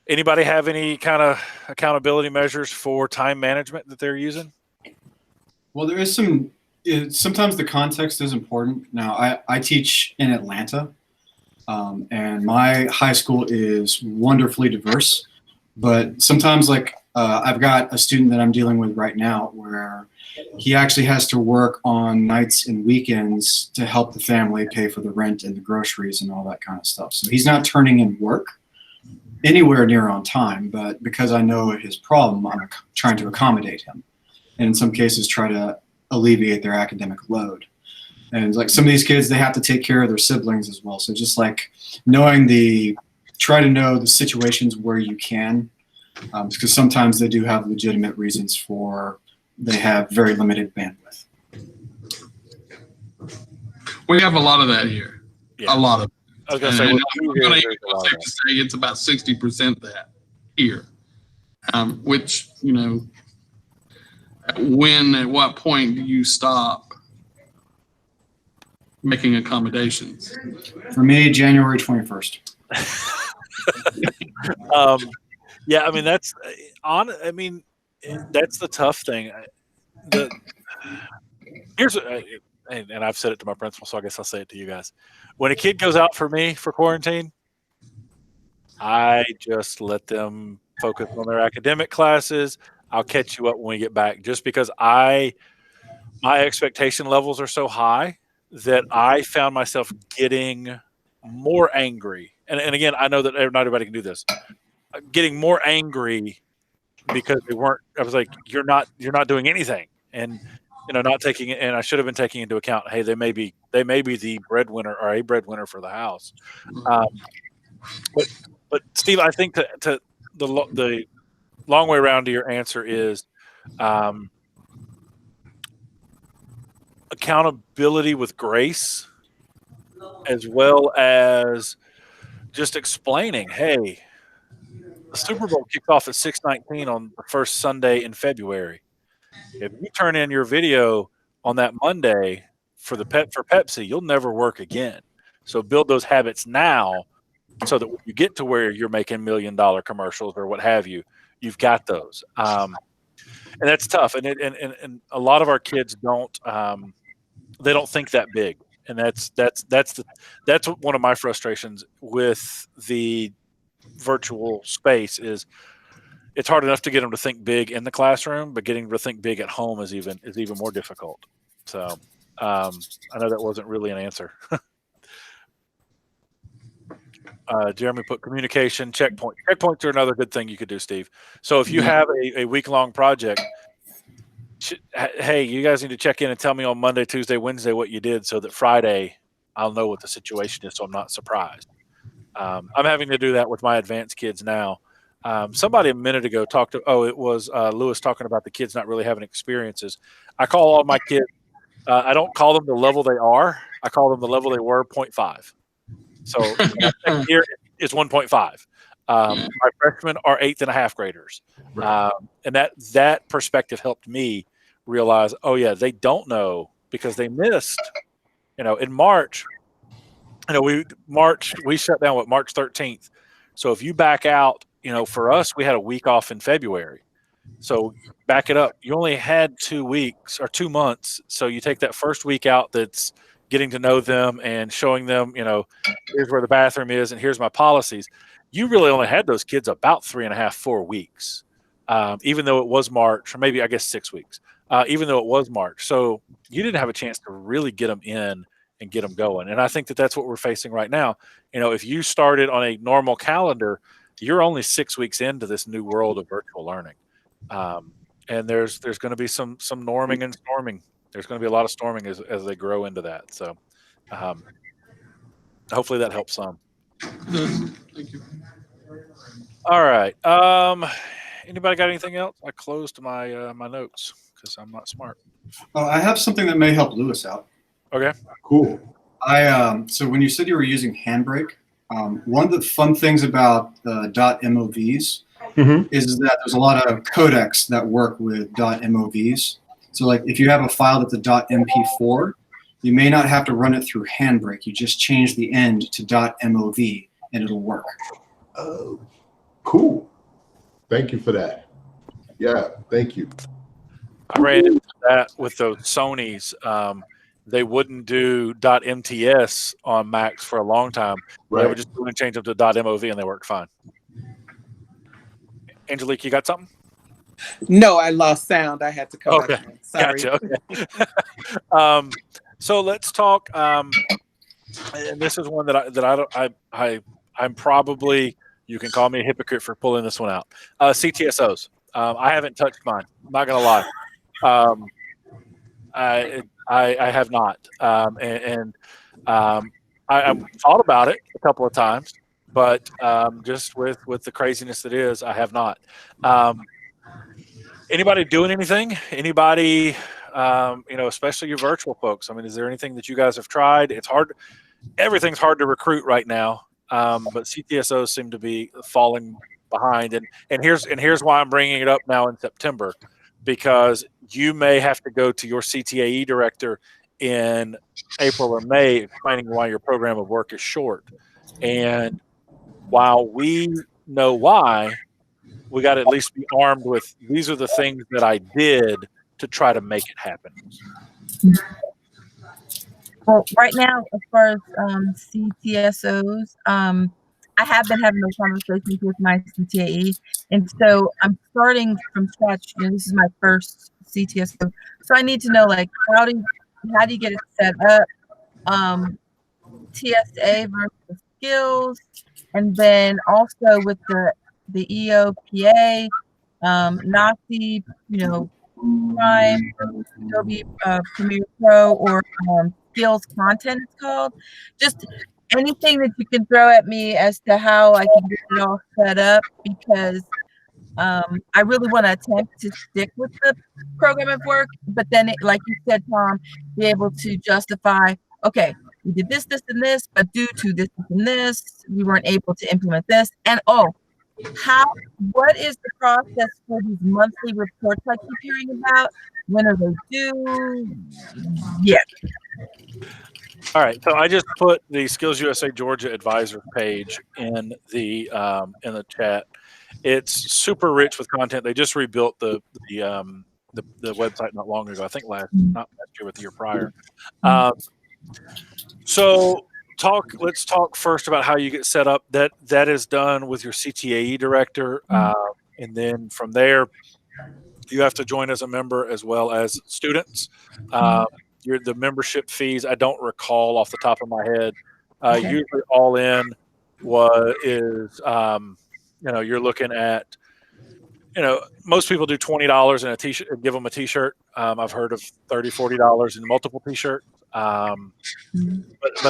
Anybody have any kind of accountability measures for time management that they're using? Well, there is sometimes the context is important. Now, I teach in Atlanta, and my high school is wonderfully diverse. But sometimes, like, I've got a student that I'm dealing with right now where he actually has to work on nights and weekends to help the family pay for the rent and the groceries and all that kind of stuff. So he's not turning in work anywhere near on time, but because I know his problem, I'm trying to accommodate him. And in some cases, try to alleviate their academic load. And like some of these kids, they have to take care of their siblings as well. So just like try to know the situations where you can, because sometimes they do have legitimate reasons they have very limited bandwidth. We have a lot of that here. Yeah. A lot of it. I was going to say, I'm safe to say it's about 60% of that here, which, at what point do you stop making accommodations? For me, January 21st. Yeah, I mean, that's the tough thing. And I've said it to my principal, so I guess I'll say it to you guys. When a kid goes out for me for quarantine, I just let them focus on their academic classes. I'll catch you up when we get back, just because my expectation levels are so high that I found myself getting more angry. And again, I know that not everybody can do this. Getting more angry because I was like, you're not doing anything. And not taking it, and I should have been taking into account, hey, they may be the breadwinner or a breadwinner for the house. But Steve, I think to the long way around to your answer is accountability with grace, as well as just explaining, hey, the Super Bowl kicks off at 6:19 on the first Sunday in February. If you turn in your video on that Monday for Pepsi, you'll never work again. So build those habits now, so that when you get to where you're making $1 million commercials or what have you, you've got those. And that's tough. And a lot of our kids don't think that big. And that's one of my frustrations with the virtual space is it's hard enough to get them to think big in the classroom, but getting them to think big at home is even more difficult. So I know that wasn't really an answer. Jeremy put communication, checkpoint. Checkpoints are another good thing you could do, Steve. So if you have a week-long project, hey, you guys need to check in and tell me on Monday, Tuesday, Wednesday what you did, so that Friday I'll know what the situation is, so I'm not surprised. I'm having to do that with my advanced kids now. Somebody a minute ago it was Lewis talking about the kids not really having experiences. I call all my kids. I don't call them the level they are. I call them the level they were 0.5. So here is 1.5. My freshmen are 8.5 graders, and that perspective helped me realize, oh yeah, they don't know because they missed. In March, we shut down March 13th. So if you back out, for us, we had a week off in February. So back it up. You only had 2 weeks or 2 months. So you take that first week out that's getting to know them and showing them, here's where the bathroom is and here's my policies. You really only had those kids about 3.5, 4 weeks, even though it was March, or maybe I guess 6 weeks, even though it was March. So you didn't have a chance to really get them in and get them going. And I think that that's what we're facing right now. If you started on a normal calendar, you're only 6 weeks into this new world of virtual learning. And there's going to be some norming and storming. There's going to be a lot of storming as they grow into that. So hopefully that helps some. Thank you. All right. Anybody got anything else? I closed my my notes because I'm not smart. I have something that may help Lewis out. Okay. Cool. So when you said you were using Handbrake, one of the fun things about .movs is that there's a lot of codecs that work with .movs. So like if you have a file that's a .mp4, you may not have to run it through Handbrake. You just change the end to .mov and it'll work. Oh, cool. Thank you for that. Yeah, thank you. I ran into that with those Sonys. They wouldn't do .mts on Macs for a long time. They were just going to change them to .mov and they worked fine. Angelique, you got something? No, I lost sound. I had to come Okay. back in. Sorry. Gotcha. Okay. So let's talk. And this is one that I'm probably, you can call me a hypocrite for pulling this one out. CTSOs. I haven't touched mine. I'm not gonna lie. I have not. I thought about it a couple of times, but just with the craziness that is, I have not. Anybody doing anything? Anybody, especially your virtual folks? I mean, is there anything that you guys have tried? It's hard. Everything's hard to recruit right now, but CTSOs seem to be falling behind. And here's why I'm bringing it up now in September, because you may have to go to your CTAE director in April or May explaining why your program of work is short. And while we know why, we got to at least be armed with, these are the things that I did to try to make it happen. Well, right now, as far as CTSOs, I have been having those conversations with my CTAE, and so I'm starting from scratch. This is my first CTSO, so I need to know, like, how do you get it set up, TSA versus skills, and then also with the EOPA, Nazi, Prime, Adobe Premiere Pro, or skills content it's called. Just anything that you can throw at me as to how I can get it all set up, because I really want to attempt to stick with the program of work, but then, like you said, Tom, be able to justify, okay, we did this, this, and this, but due to this, this, and this, we weren't able to implement this. And what is the process for these monthly reports I keep hearing about? When are they due? Yeah. All right, so I just put the Skills USA Georgia Advisor page in the chat. It's super rich with content. They just rebuilt the website not long ago. I think not last year, but the year prior. So let's talk first about how you get set up. That is done with your CTAE director, and then from there, you have to join as a member as well as students. The membership fees, I don't recall off the top of my head. Usually all in is you're looking at, most people do $20 in a t-shirt, give them a t-shirt. I've heard of $30, $40 in multiple t-shirts. But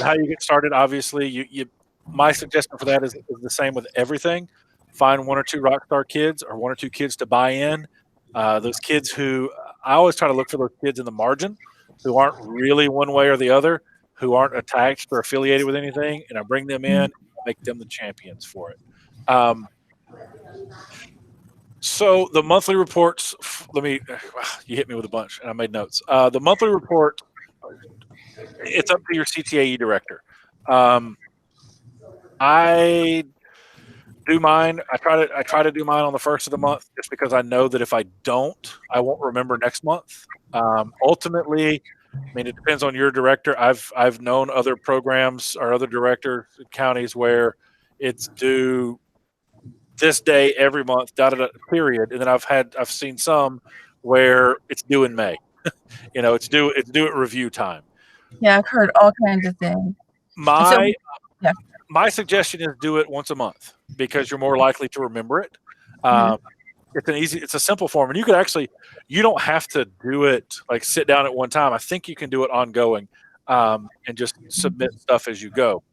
how you get started, obviously, my suggestion for that is the same with everything. Find 1 or 2 Rockstar kids or 1 or 2 kids to buy in. Those kids who I always try to look for those kids in the margin who aren't really one way or the other, who aren't attached or affiliated with anything, and I bring them in and make them the champions for it. So the monthly reports, you hit me with a bunch, and I made notes. The monthly report, it's up to your CTAE director. I do mine. I try to do mine on the first of the month, just because I know that if I don't, I won't remember next month. Ultimately, I mean, it depends on your director. I've known other programs or other director counties where it's due this day every month, period. And then I've seen some where it's due in May. It's due at review time. Yeah, I've heard all kinds of things. My suggestion is do it once a month, because you're more likely to remember it. It's a simple form, and you don't have to do it like sit down at one time. I think you can do it ongoing, and just submit stuff as you go.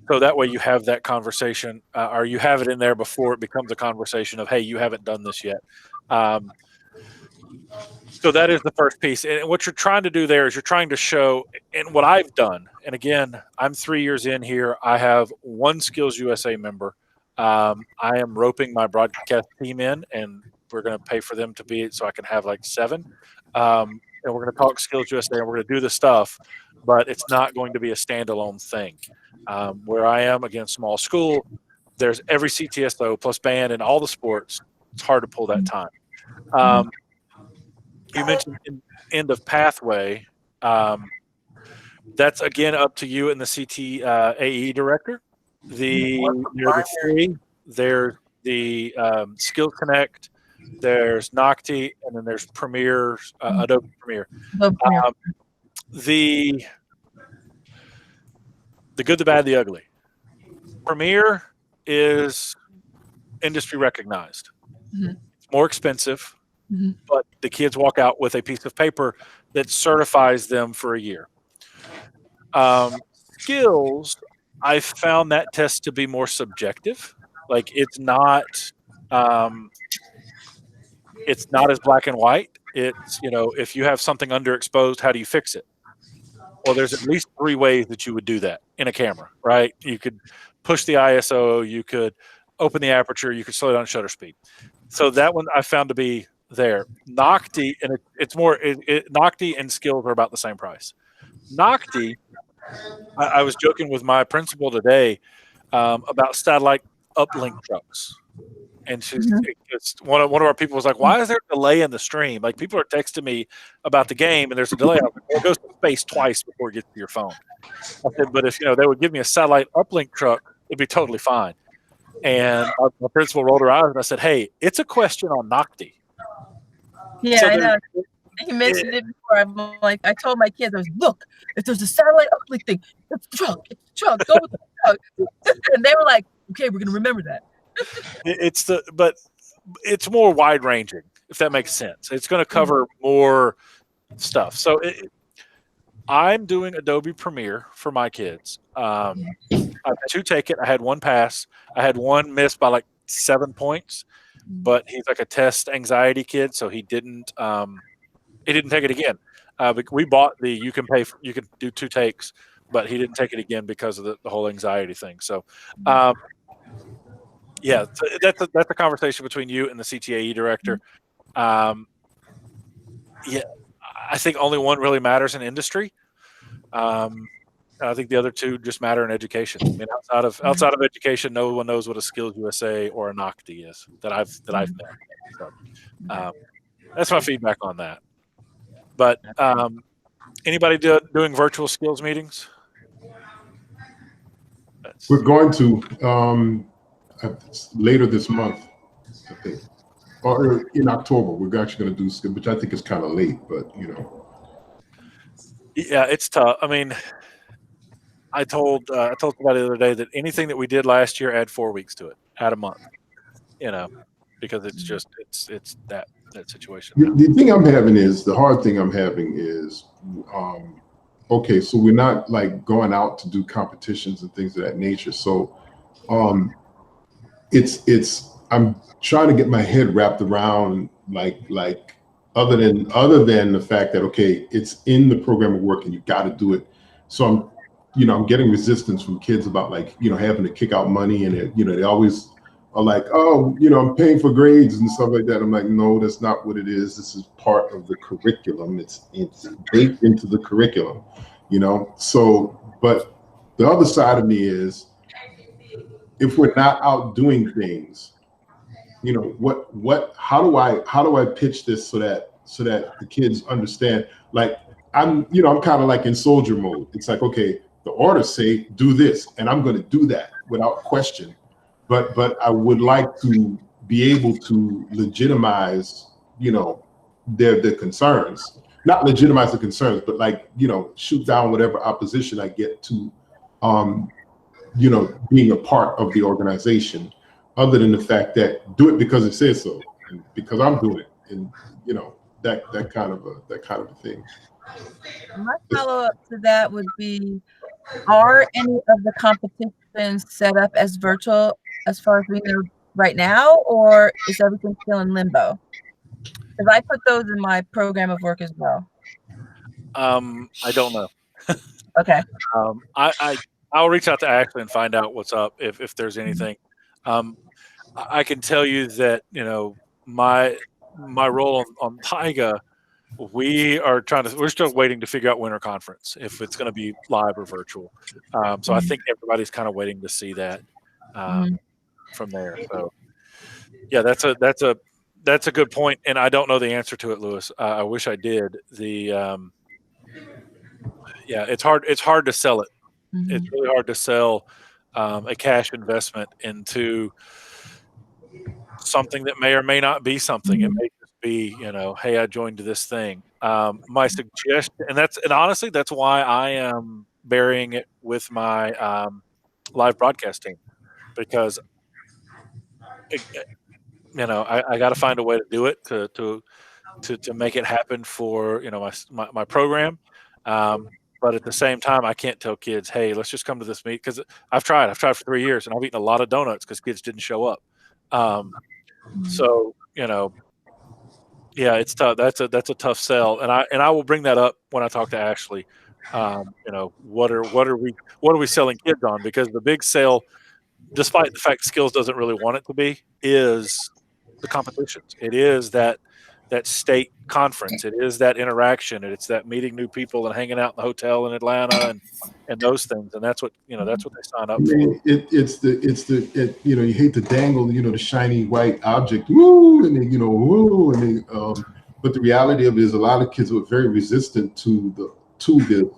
So that way you have that conversation, or you have it in there before it becomes a conversation of, hey, you haven't done this yet. So that is the first piece. And what you're trying to do there is you're trying to show, and what I've done, and again, I'm 3 years in here. I have one Skills USA member. I am roping my broadcast team in, and we're going to pay for them to be, so I can have like 7. And we're going to talk Skills USA, and we're going to do the stuff, but it's not going to be a standalone thing. Where I am, again, small school, there's every CTSO plus band and all the sports. It's hard to pull that time. You mentioned end of pathway. That's again up to you and the CTAE director. There's the Skills Connect, there's Nocti, and then there's Premiere, Adobe Premiere. The good, the bad, the ugly. Premiere is industry recognized. It's more expensive. But the kids walk out with a piece of paper that certifies them for a year. Skills, I found that test to be more subjective. Like it's not as black and white. It's, if you have something underexposed, how do you fix it? Well, there's at least 3 ways that you would do that in a camera, right? You could push the ISO, you could open the aperture, you could slow down shutter speed. So that one I found to be there. Nocti, and it's more, Nocti and Skills are about the same price. Nocti, I was joking with my principal today about satellite uplink trucks. And it's one of our people was like, why is there a delay in the stream? Like people are texting me about the game and there's a delay. It goes to space twice before it gets to your phone. I said, but if they would give me a satellite uplink truck, it'd be totally fine. And my principal rolled her eyes and I said, hey, it's a question on Nocti. Yeah, so I know. He mentioned it before. I'm like, I told my kids, I was, look, if there's a satellite uplink thing, it's a truck, go with the truck. And they were like, okay, we're gonna remember that. But it's more wide ranging, if that makes sense. It's going to cover more stuff. So I'm doing Adobe Premiere for my kids. I had 2 take it. I had 1 pass. I had 1 miss by like 7 points. But he's like a test anxiety kid, so he didn't take it again. But we bought you can do 2 takes, but he didn't take it again because of the whole anxiety thing. So. Yeah, so that's a conversation between you and the CTAE director. Yeah, I think only one really matters in industry. I think the other 2 just matter in education. I mean, outside of education, no one knows what a Skills USA or a Nocti is that I've met. So, that's my feedback on that. But anybody doing virtual skills meetings? We're going to. Later this month, I think, or in October, we're actually going to do, which I think is kind of late, but Yeah, it's tough. I mean, I told somebody the other day that anything that we did last year, add 4 weeks to it, add a month, because it's just it's that situation. The thing I'm having is the hard thing I'm having is, okay, so we're not like going out to do competitions and things of that nature, so. I'm trying to get my head wrapped around like other than the fact that, okay, it's in the program of work and you got to do it. So I'm getting resistance from kids about like, having to kick out money, and they always are like, oh, I'm paying for grades and stuff like that. I'm like, no, that's not what it is. This is part of the curriculum. It's baked into the curriculum, So, but the other side of me is, if we're not out doing things, how do I pitch this so that the kids understand? Like, I'm kind of like in soldier mode. It's like, okay, the orders say do this, and I'm going to do that without question. But I would like to be able to legitimize, their concerns. Not legitimize the concerns, but like, shoot down whatever opposition I get to, being a part of the organization, other than the fact that do it because it says so, and because I'm doing it, and that kind of a thing. My follow-up to that would be, are any of the competitions set up as virtual as far as we know right now, or is everything still in limbo? Because I put those in my program of work as well. I don't know. Okay. I'll reach out to Ashley and find out what's up, if there's anything. I can tell you that, my role on Taiga, we're still waiting to figure out winter conference, if it's going to be live or virtual. So I think everybody's kind of waiting to see that from there. So yeah, that's a good point, and I don't know the answer to it, Lewis. I wish I did. It's hard to sell it. It's really hard to sell a cash investment into something that may or may not be something. It may just be, hey, I joined this thing. My suggestion, and honestly, that's why I am burying it with my live broadcast team, because I got to find a way to do it to make it happen for my program. But at the same time, I can't tell kids, hey, let's just come to this meet, because I've tried for 3 years, and I've eaten a lot of donuts because kids didn't show up. So it's tough. That's a tough sell, and I will bring that up when I talk to Ashley. What are we selling kids on? Because the big sale, despite the fact Skills doesn't really want it to be, is the competitions. It is that state conference. It is that interaction. It's that meeting new people and hanging out in the hotel in Atlanta and those things. And that's what they sign up for. You hate to dangle, the shiny white object, woo, and then, woo, and then, but the reality of it is a lot of kids were very resistant to the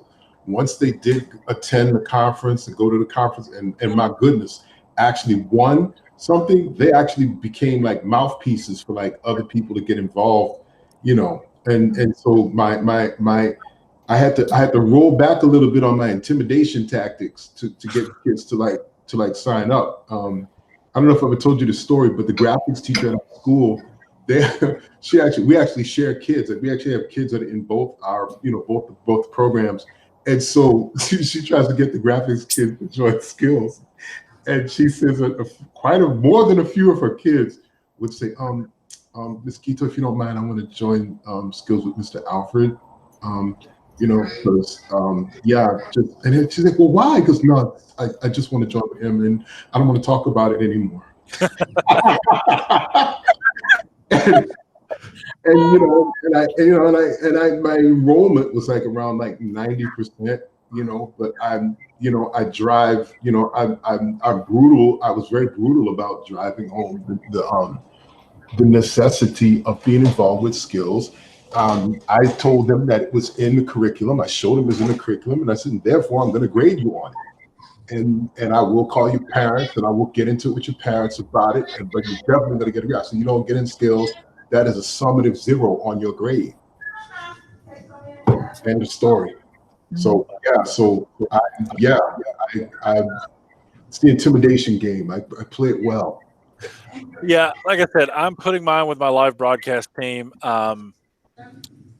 once they did attend the conference and go to the conference, and my goodness, actually won something, they actually became like mouthpieces for like other people to get involved, and so I had to roll back a little bit on my intimidation tactics to get kids to sign up. I don't know if I ever told you the story, but the graphics teacher at our school, we actually share kids. Like, we actually have kids that are in both our both programs, and so she tries to get the graphics kids to join Skills. And she says more than a few of her kids would say, Ms. Quito, if you don't mind, I want to join Skills with Mr. Alfred. Because and then she's like, well, why? Because no, I just want to join with him, and I don't want to talk about it anymore. My enrollment was like around like 90%. But I drive, I'm brutal. I was very brutal about driving home the necessity of being involved with Skills. I told them that it was in the curriculum. I showed them it was in the curriculum, and I said, therefore, I'm going to grade you on it. And I will call you parents, and I will get into it with your parents about it, but you're definitely going to get a grade. So you don't get in Skills, that is a summative 0 on your grade. End of story. So it's the intimidation game. I play it well. Yeah, like I said, I'm putting mine with my live broadcast team,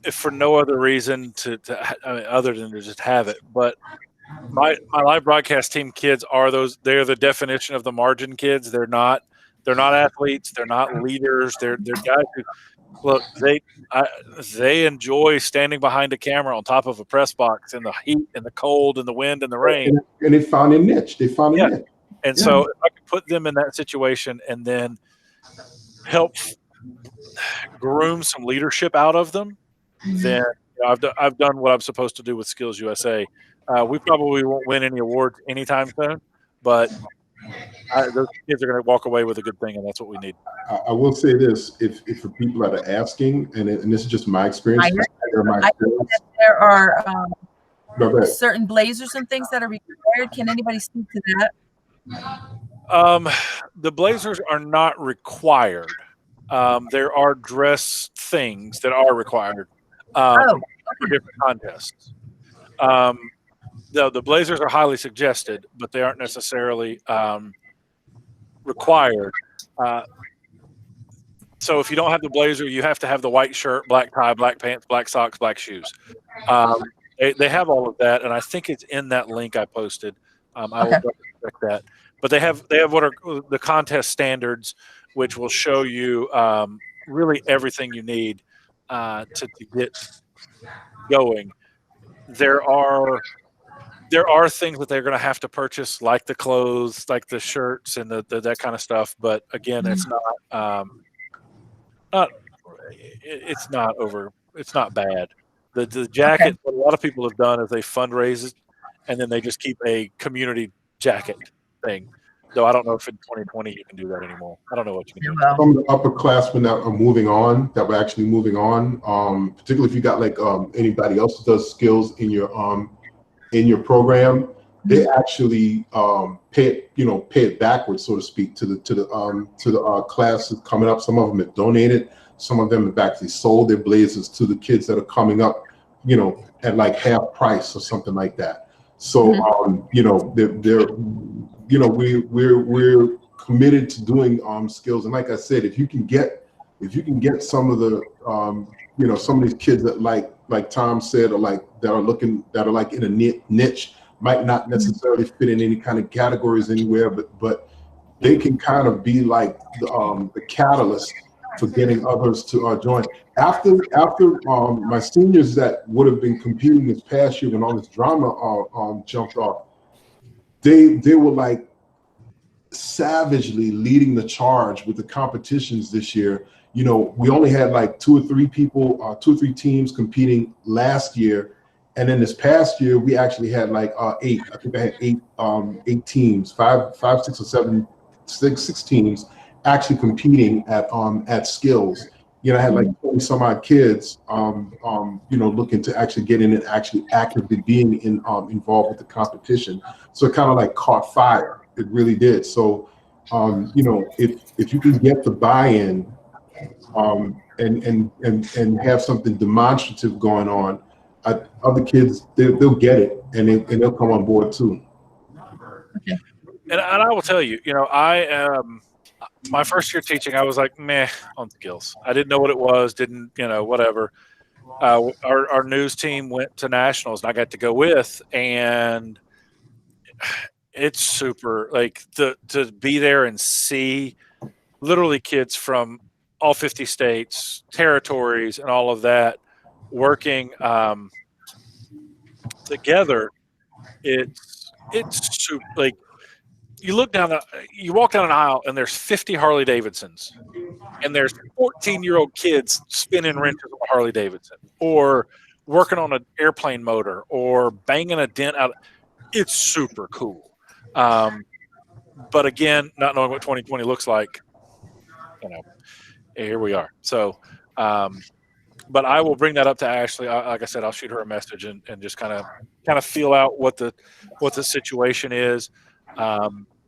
if for no other reason other than to just have it. But my live broadcast team kids they're the definition of the margin kids. They're not They're not athletes. They're not leaders. They're guys who look. They enjoy standing behind a camera on top of a press box in the heat and the cold and the wind and the rain. And they found a niche. They found a niche. And so if I could put them in that situation and then help groom some leadership out of them, then I've done what I'm supposed to do with Skills USA. We probably won't win any awards anytime soon, but those kids are going to walk away with a good thing, and that's what we need. I will say this: if for people that are asking, and this is just my experience, there are no, certain blazers and things that are required. Can anybody speak to that? The blazers are not required. There are dress things that are required for different contests. The blazers are highly suggested, but they aren't necessarily required. So if you don't have the blazer, you have to have the white shirt, black tie, black pants, black socks, black shoes. They have all of that, and I think it's in that link I posted. I will check that. But they have what are the contest standards, which will show you really everything you need to get going. There are things that they're going to have to purchase, like the clothes, like the shirts, and the that kind of stuff. But again, it's not bad. The jacket, what a lot of people have done is they fundraise and then they just keep a community jacket thing. Though I don't know if in 2020 you can do that anymore. I don't know what you can do. Some of the upperclassmen that are moving on, that were actually moving on, particularly if you got like anybody else who does skills in your program, they actually pay it backwards, so to speak, to the classes coming up. Some of them have donated. Some of them have actually sold their blazers to the kids that are coming up, at like half price or something like that. So we're committed to doing skills, and like I said, if you can get some of the some of these kids that like Tom said, or that are like in a niche, might not necessarily fit in any kind of categories anywhere, but they can kind of be like the catalyst for getting others to join. After my seniors that would have been competing this past year when all this drama jumped off, they were like savagely leading the charge with the competitions this year. We only had like two or three teams competing last year, and then this past year we actually had like eight. I think I had eight teams, six teams actually competing at skills. I had like 20 some odd kids, looking to actually get in and actually actively being involved with the competition. So it kind of like caught fire. It really did. So, if you can get the buy-in and have something demonstrative going on, other kids they'll get it and they'll come on board too. Okay. And I will tell you, my first year teaching, I was like, meh on skills. I didn't know what it was, whatever. Our news team went to nationals and I got to go with, and it's super, like to be there and see literally kids from all 50 states, territories, and all of that working together. It's super, like, you walk down an aisle and there's 50 Harley Davidsons and there's 14-year-old kids spinning wrenches on a Harley Davidson or working on an airplane motor or banging a dent out. It's super cool. But again, not knowing what 2020 looks like, here we are. So, but I will bring that up to Ashley. Like I said, I'll shoot her a message and just kind of feel out what the situation is.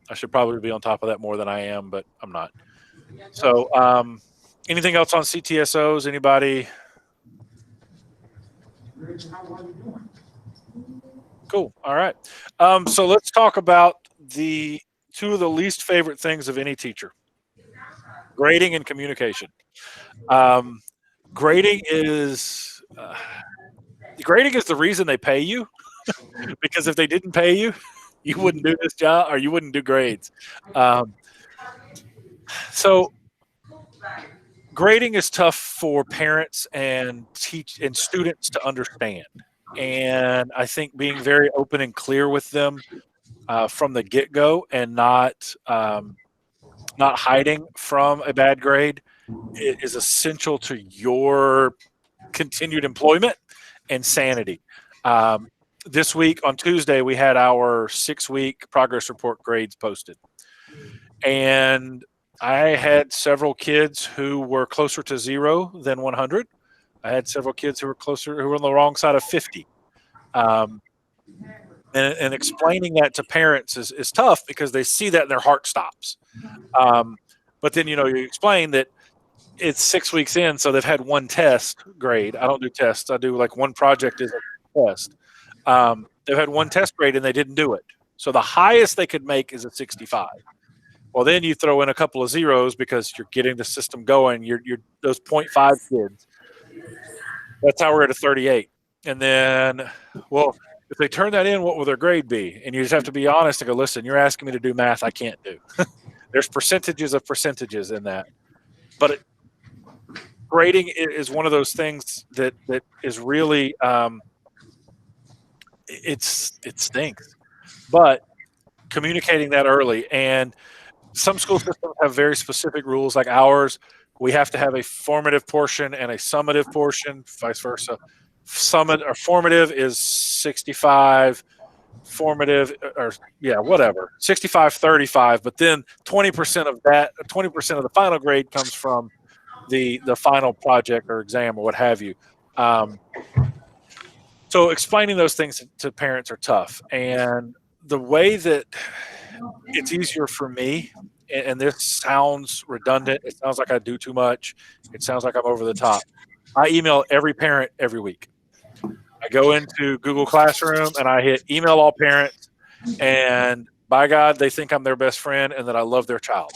I should probably be on top of that more than I am, but I'm not. So, anything else on CTSOs? Anybody? Cool. All right. So let's talk about the two of the least favorite things of any teacher: grading and communication. Grading is the reason they pay you, because if they didn't pay you, you wouldn't do this job, or you wouldn't do grades. So grading is tough for parents and students to understand. And I think being very open and clear with them from the get-go, and not hiding from a bad grade is essential to your continued employment and sanity. This week on Tuesday, we had our 6-week progress report grades posted. And I had several kids who were closer to 0 than 100. I had several kids who were on the wrong side of 50. And explaining that to parents is tough, because they see that and their heart stops. But then, you explain that it's 6 weeks in, so they've had one test grade. I don't do tests. I do like one project is a test. They've had one test grade and they didn't do it. So the highest they could make is a 65. Well, then you throw in a couple of zeros because you're getting the system going. You're those 0.5 kids. That's how we're at a 38. And then, well, if they turn that in, what will their grade be? And you just have to be honest and go, listen, you're asking me to do math I can't do. There's percentages of percentages in that. But grading is one of those things that is really it stinks. But communicating that early, and some school systems have very specific rules, like ours. We have to have a formative portion and a summative portion, vice versa. Formative is 65, formative, or whatever, 65, 35. But then 20% of that, 20% of the final grade comes from the final project or exam or what have you. So explaining those things to parents are tough. And the way that it's easier for me, and this sounds redundant, it sounds like I do too much, it sounds like I'm over the top. I email every parent every week. I go into Google Classroom and I hit email all parents, and by God, they think I'm their best friend and that I love their child.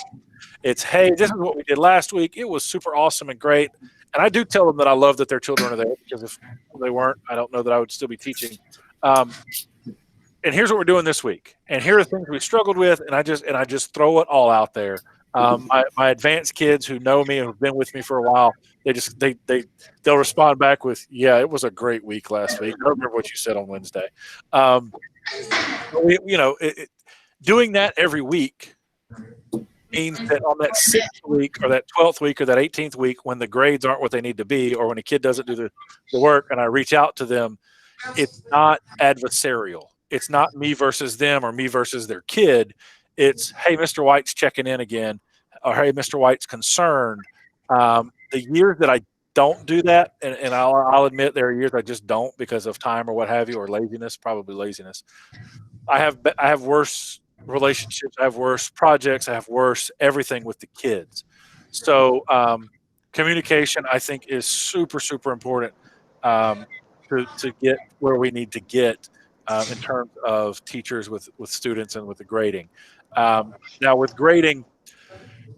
It's, hey, this is what we did last week. It was super awesome and great. And I do tell them that I love that their children are there, because if they weren't, I don't know that I would still be teaching. And here's what we're doing this week. And here are things we struggled with. And I just throw it all out there. My advanced kids who know me and have been with me for a while, they'll respond back with, yeah, it was a great week last week. I don't remember what you said on Wednesday. Doing that every week means that on that 6th week or that 12th week or that 18th week, when the grades aren't what they need to be, or when a kid doesn't do the work and I reach out to them, it's not adversarial. It's not me versus them or me versus their kid. It's, hey, Mr. White's checking in again, or hey, Mr. White's concerned. The years that I don't do that, and I'll admit there are years I just don't because of time or what have you, or laziness, probably laziness. I have worse relationships, I have worse projects, I have worse everything with the kids. So communication, I think, is super, super important to get where we need to get in terms of teachers with students and with the grading. Now with grading,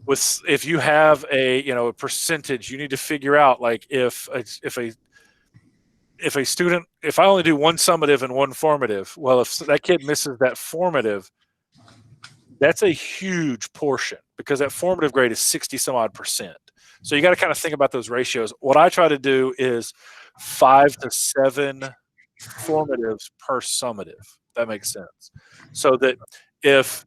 if you have a percentage, you need to figure out, like, if a student, if I only do one summative and one formative, well, if that kid misses that formative, that's a huge portion, because that formative grade is 60 some odd %. So you got to kind of think about those ratios. What I try to do is 5 to 7 formatives per summative. That makes sense. So that if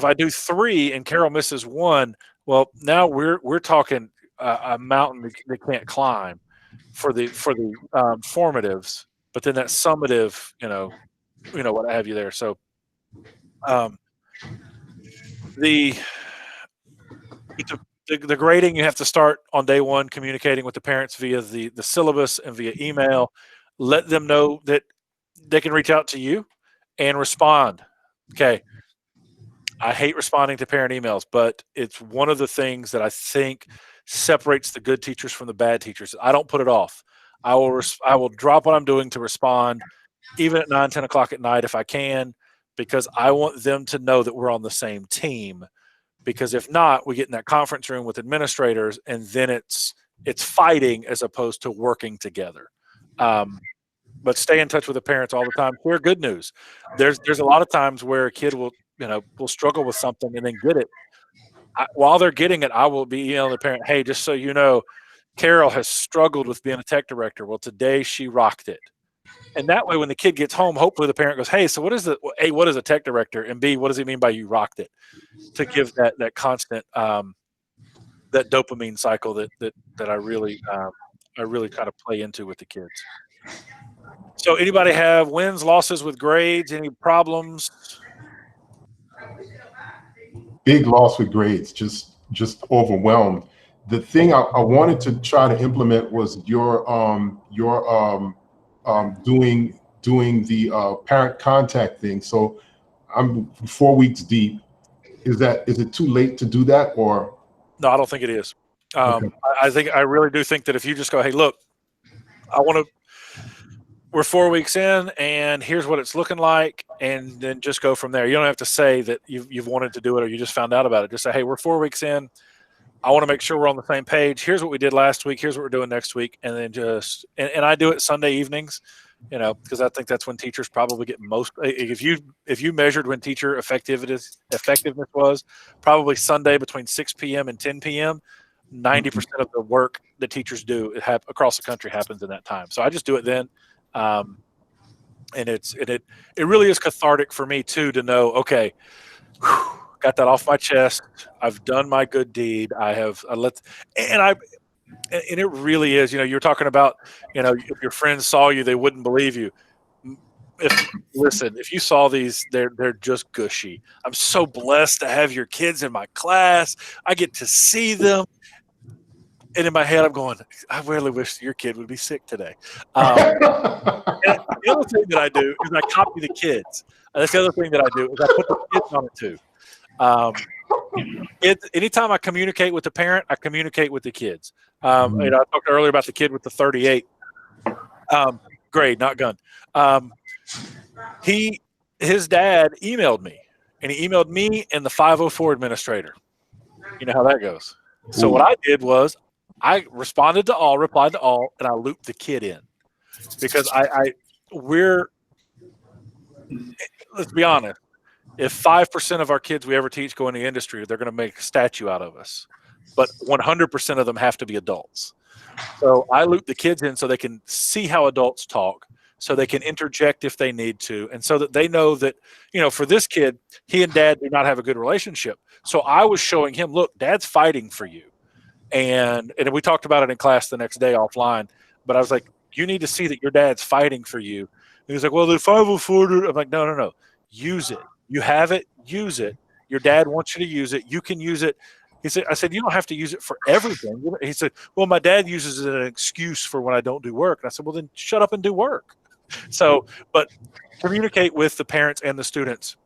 I do 3 and Carol misses 1, well, now we're talking a mountain they can't climb for the formatives. But then that summative, what have you there. So the grading, you have to start on day one, communicating with the parents via the syllabus and via email. Let them know that they can reach out to you and respond. Okay. I hate responding to parent emails, but it's one of the things that I think separates the good teachers from the bad teachers. I don't put it off. I will drop what I'm doing to respond, even at 9, 10 o'clock at night if I can, because I want them to know that we're on the same team. Because if not, we get in that conference room with administrators, and then it's fighting as opposed to working together. But stay in touch with the parents all the time. Share good news. There's a lot of times where a kid will struggle with something and then get it. while they're getting it, I will be emailing the parent, hey, just so you know, Carol has struggled with being a tech director. Well, today she rocked it. And that way, when the kid gets home, hopefully the parent goes, hey, so what is what is a tech director? And B, what does he mean by you rocked it? To give that constant, that dopamine cycle that I really kind of play into with the kids. So anybody have wins, losses with grades, any problems? Big loss with grades, just overwhelmed. The thing I wanted to try to implement was your doing the parent contact thing. So I'm 4 weeks deep. Is it too late to do that, or? No, I don't think it is. Okay. I really do think that if you just go, hey, look, we're 4 weeks in and here's what it's looking like, and then just go from there. You don't have to say that you've wanted to do it or you just found out about it. Just say, hey, we're 4 weeks in. I want to make sure we're on the same page. Here's what we did last week. Here's what we're doing next week. And then and I do it Sunday evenings, because I think that's when teachers probably get most. If you measured when teacher effectiveness was, probably Sunday between 6 p.m. and 10 p.m., 90% of the work that teachers do across the country happens in that time. So I just do it then. And it really is cathartic for me too, to know, okay, got that off my chest. I've done my good deed. And it really is, you're talking about, if your friends saw you, they wouldn't believe you. If you saw these, they're just gushy. I'm so blessed to have your kids in my class. I get to see them. And in my head, I'm going, I really wish your kid would be sick today. And the other thing that I do is I copy the kids. That's the other thing that I do is I put the kids on it too. Anytime I communicate with the parent, I communicate with the kids. I talked earlier about the kid with the 38 grade, not gun. His dad emailed me, and he emailed me and the 504 administrator. You know how that goes. So what I did was I replied to all, and I looped the kid in, because let's be honest. If 5% of our kids we ever teach go in the industry, they're going to make a statue out of us. But 100% of them have to be adults. So I loop the kids in so they can see how adults talk, so they can interject if they need to, and so that they know that, for this kid, he and dad do not have a good relationship. So I was showing him, look, dad's fighting for you. And we talked about it in class the next day offline, but I was like, you need to see that your dad's fighting for you. And he's like, well, the 504, I'm like, no, use it. You have it, use it. Your dad wants you to use it. You can use it. I said, you don't have to use it for everything. He said, well, my dad uses it as an excuse for when I don't do work. And I said, well, then shut up and do work. So, but communicate with the parents and the students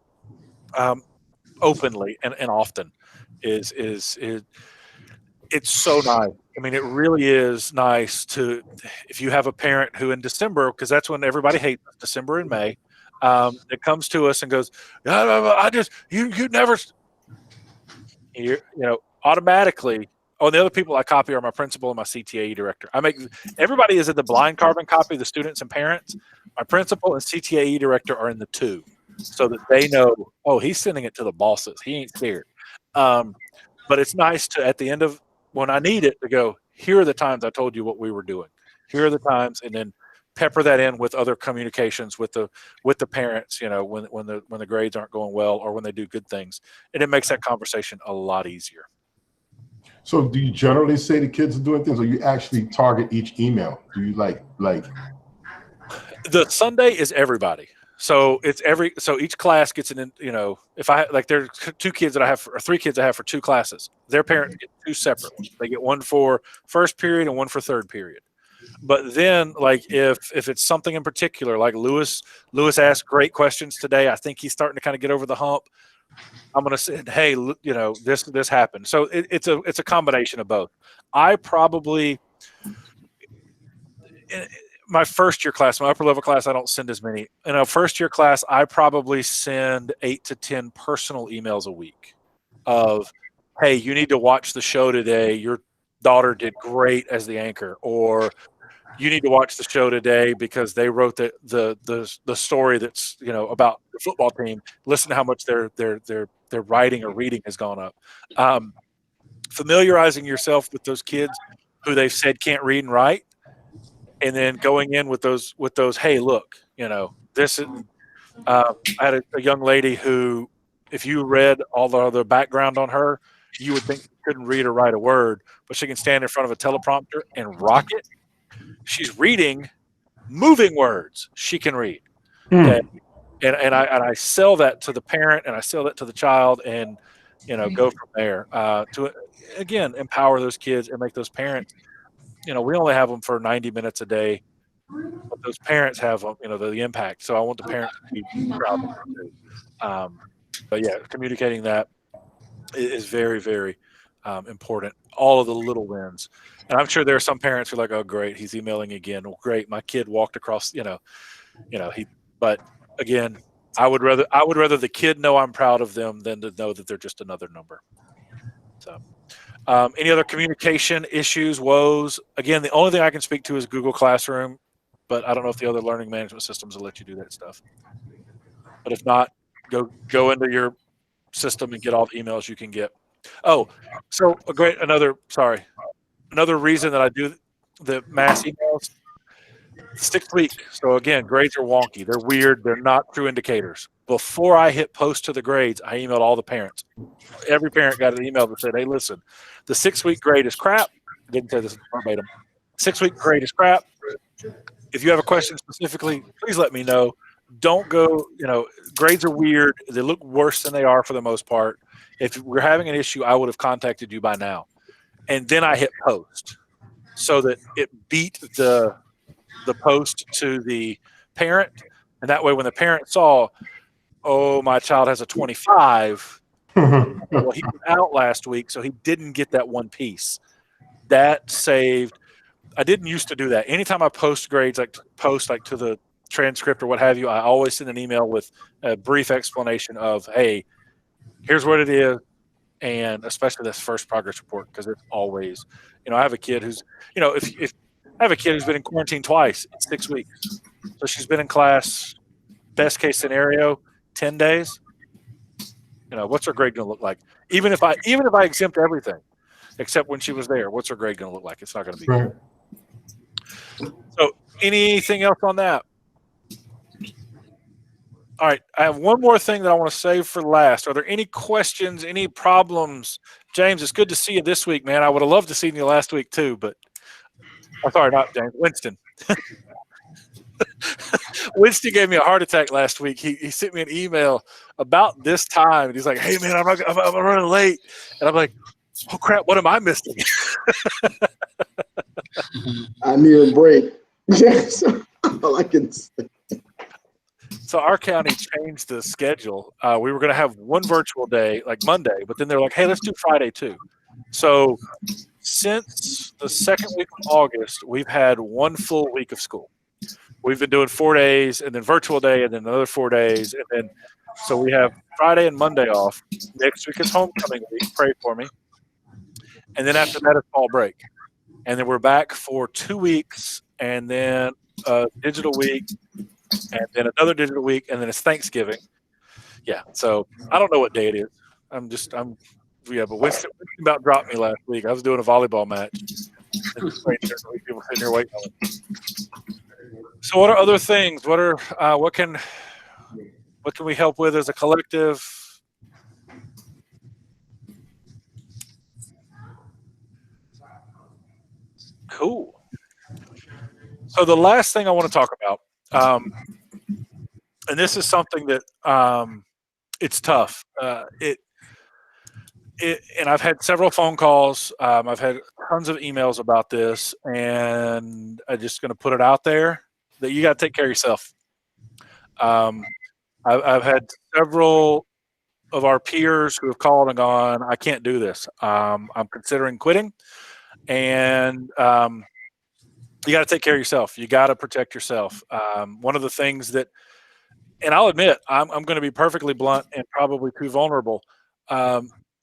openly and often is it's so nice. I mean, it really is nice if you have a parent who in December, because that's when everybody hates December and May, that comes to us and goes, you never, automatically. Oh, and the other people I copy are my principal and my CTAE director. Everybody is in the blind carbon copy, the students and parents. My principal and CTAE director are in the 2, so that they know, oh, he's sending it to the bosses. He ain't scared. But it's nice to, at the end of when I need it, to go, here are the times I told you what we were doing. Here are the times, and then pepper that in with other communications with the parents, when the grades aren't going well or when they do good things. And it makes that conversation a lot easier. So do you generally say the kids are doing things, or you actually target each email? Do you like the Sunday is everybody. So so each class gets if I there's 2 kids that I have, or 3 kids I have for 2 classes, their parents get 2 separate ones. They get one for first period and one for third period. But then, if it's something in particular, like Lewis asked great questions today, I think he's starting to kind of get over the hump. I'm going to say, hey, this happened. So it's a combination of both. I probably, my first year class, my upper level class, I don't send as many. In a first year class, I probably send 8 to 10 personal emails a week of, hey, you need to watch the show today. Your daughter did great as the anchor, or you need to watch the show today because they wrote the story that's about the football team. Listen to how much their writing or reading has gone up. familiarizing yourself with those kids who they've said can't read and write, and then going in with those, hey, look, this is, I had a young lady who, if you read all the background on her, you would think she couldn't read or write a word, but she can stand in front of a teleprompter and rock it. She's reading moving words she can read. Okay. And I sell that to the parent, and I sell that to the child, and go from there to again empower those kids and make those parents. We only have them for 90 minutes a day, but those parents have the impact. So I want the parents to be proud of them too. But yeah, communicating that is very, very important. All of the little wins, and I'm sure there are some parents who are like, "Oh, great, he's emailing again. Well, great, my kid walked across." But again, I would rather the kid know I'm proud of them than to know that they're just another number. So, any other communication issues, woes? Again, the only thing I can speak to is Google Classroom, but I don't know if the other learning management systems will let you do that stuff. But if not, go into your system and get all the emails you can get. Oh, so another reason that I do the mass emails. 6 week. So again, grades are wonky. They're weird. They're not true indicators. Before I hit post to the grades, I emailed all the parents. Every parent got an email that said, "Hey, listen, the 6 week grade is crap." I didn't say this verbatim. 6 week grade is crap. If you have a question specifically, please let me know. Don't go, grades are weird. They look worse than they are for the most part. If we're having an issue, I would have contacted you by now. And then I hit post so that it beat the post to the parent, and that way when the parent saw, "Oh, my child has a 25," well, he was out last week, so he didn't get that one piece. That saved. I didn't used to do that. Anytime I post grades, to the transcript or what have you, I always send an email with a brief explanation of, "Hey, here's what it is," and especially this first progress report, because it's always, I have a kid who's, if I have a kid who's been in quarantine twice in 6 weeks. So she's been in class, best case scenario, 10 days. What's her grade going to look like? Even if I exempt everything, except when she was there, what's her grade going to look like? It's not going to be good. So anything else on that? All right. I have one more thing that I want to save for last. Are there any questions, any problems? James, it's good to see you this week, man. I would have loved to see you last week too, but sorry, not James. Winston. Winston gave me a heart attack last week. He sent me an email about this time, and he's like, "Hey, man, I'm running late," and I'm like, "Oh crap, what am I missing?" I need a break. That's all I can say. So our county changed the schedule. We were going to have one virtual day, like Monday, but then they're like, "Hey, let's do Friday too." So since the second week of August, we've had one full week of school. We've been doing 4 days, and then virtual day, and then another 4 days, and then so we have Friday and Monday off. Next week is homecoming week. Pray for me. And then after that, it's fall break, and then we're back for 2 weeks, and then a digital week, and then another digital week, and then it's Thanksgiving. Yeah. So I don't know what day it is. But Winston about dropped me last week. I was doing a volleyball match. People sitting here waiting on it. So what are other things? What can we help with as a collective? Cool. So the last thing I want to talk about, and this is something that it's tough. And I've had several phone calls. I've had tons of emails about this, and I'm just going to put it out there that you got to take care of yourself. I've had several of our peers who have called and gone, "I can't do this. I'm considering quitting," and you got to take care of yourself. You got to protect yourself. One of the things that, and I'll admit, I'm going to be perfectly blunt and probably too vulnerable.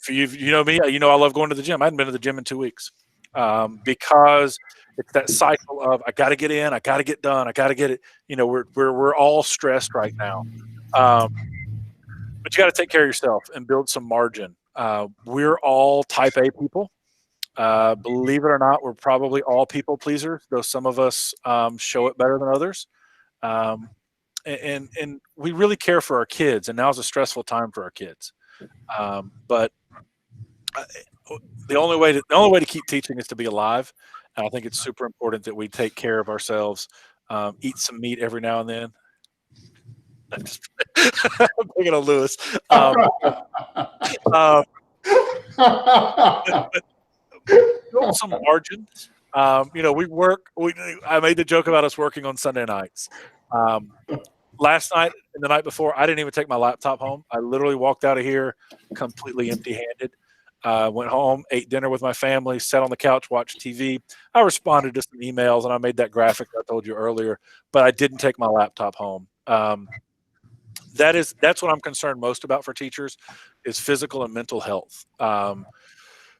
For you, you know me, I love going to the gym. I hadn't been to the gym in 2 weeks because it's that cycle of I got to get in, I got to get done, I got to get it. We're all stressed right now, but you got to take care of yourself and build some margin. We're all type A people. Believe it or not, we're probably all people pleasers, though some of us show it better than others. And we really care for our kids, and now's a stressful time for our kids. But the only way to keep teaching is to be alive. And I think it's super important that we take care of ourselves, eat some meat every now and then. I'm thinking of Lewis. Build some margin. We work. I made the joke about us working on Sunday nights. Last night and the night before, I didn't even take my laptop home. I literally walked out of here completely empty-handed. Went home, ate dinner with my family, sat on the couch, watched TV. I responded to some emails, and I made that graphic I told you earlier. But I didn't take my laptop home. That's what I'm concerned most about for teachers is physical and mental health.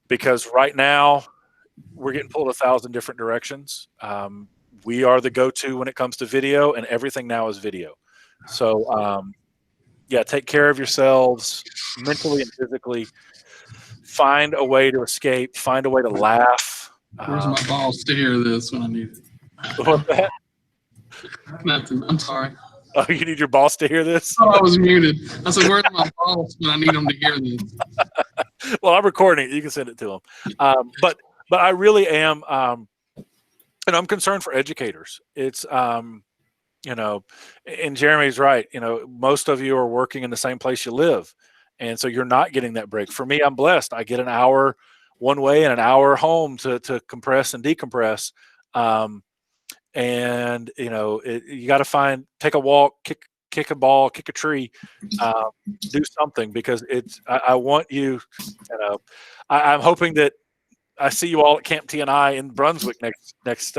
Because right now we're getting pulled 1,000 different directions. We are the go-to when it comes to video, and everything now is video. So, take care of yourselves mentally and physically. Find a way to escape. Find a way to laugh. Where's my boss to hear this when I need it? What's that? Nothing. I'm sorry. Oh, you need your boss to hear this? Oh, I was muted. I said, where's my boss when I need him to hear this? Well, I'm recording it. You can send it to him. But I really am, and I'm concerned for educators. It's, and Jeremy's right. Most of you are working in the same place you live. And so you're not getting that break. For me, I'm blessed. I get an hour one way and an hour home to compress and decompress. You got to take a walk, kick a ball, kick a tree, do something, because I want you, I'm hoping that I see you all at Camp TNI in Brunswick next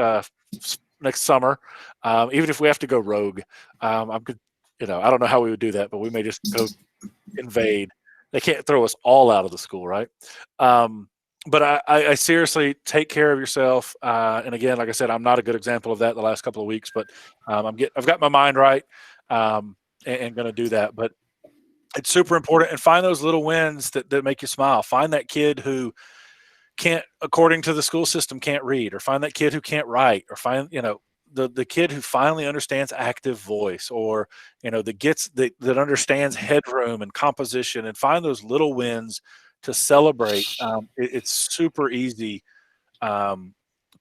summer. Even if we have to go rogue, I'm good. I don't know how we would do that, but we may just go invade. They can't throw us all out of the school, right? But I seriously, take care of yourself. And again, like I said, I'm not a good example of that the last couple of weeks, but I've got my mind right, and going to do that. But it's super important, and find those little wins that make you smile. Find that kid who can't, according to the school system, can't read, or find that kid who can't write, or find the kid who finally understands active voice, or that understands headroom and composition, and find those little wins to celebrate. It's super easy to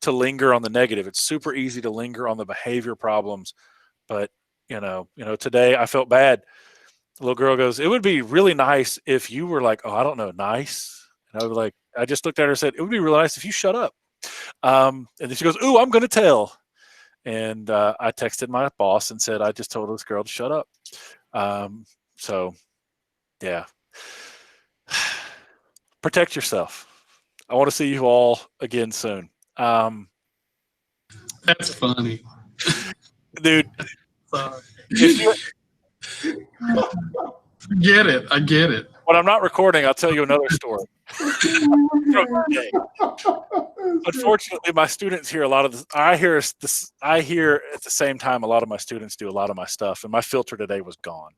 linger on the negative. It's super easy to linger on the behavior problems. But today I felt bad. The little girl goes, "It would be really nice if you were like, oh, I don't know, nice." And I was like, I just looked at her and said, "It would be really nice if you shut up." And then she goes, "Ooh, I'm going to tell." And I texted my boss and said, "I just told this girl to shut up." So, yeah. Protect yourself. I want to see you all again soon. That's funny. Dude. Sorry. I get it. When I'm not recording, I'll tell you another story. Unfortunately, my students hear a lot of this. I hear at the same time a lot of my students do a lot of my stuff, and my filter today was gone.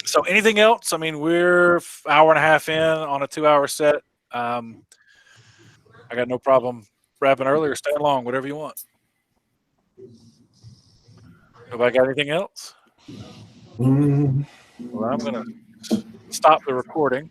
So anything else? I mean, we're an hour and a half in on a 2-hour set. I got no problem wrapping early or staying long, whatever you want. Nobody got anything else? Well, I'm going to stop the recording.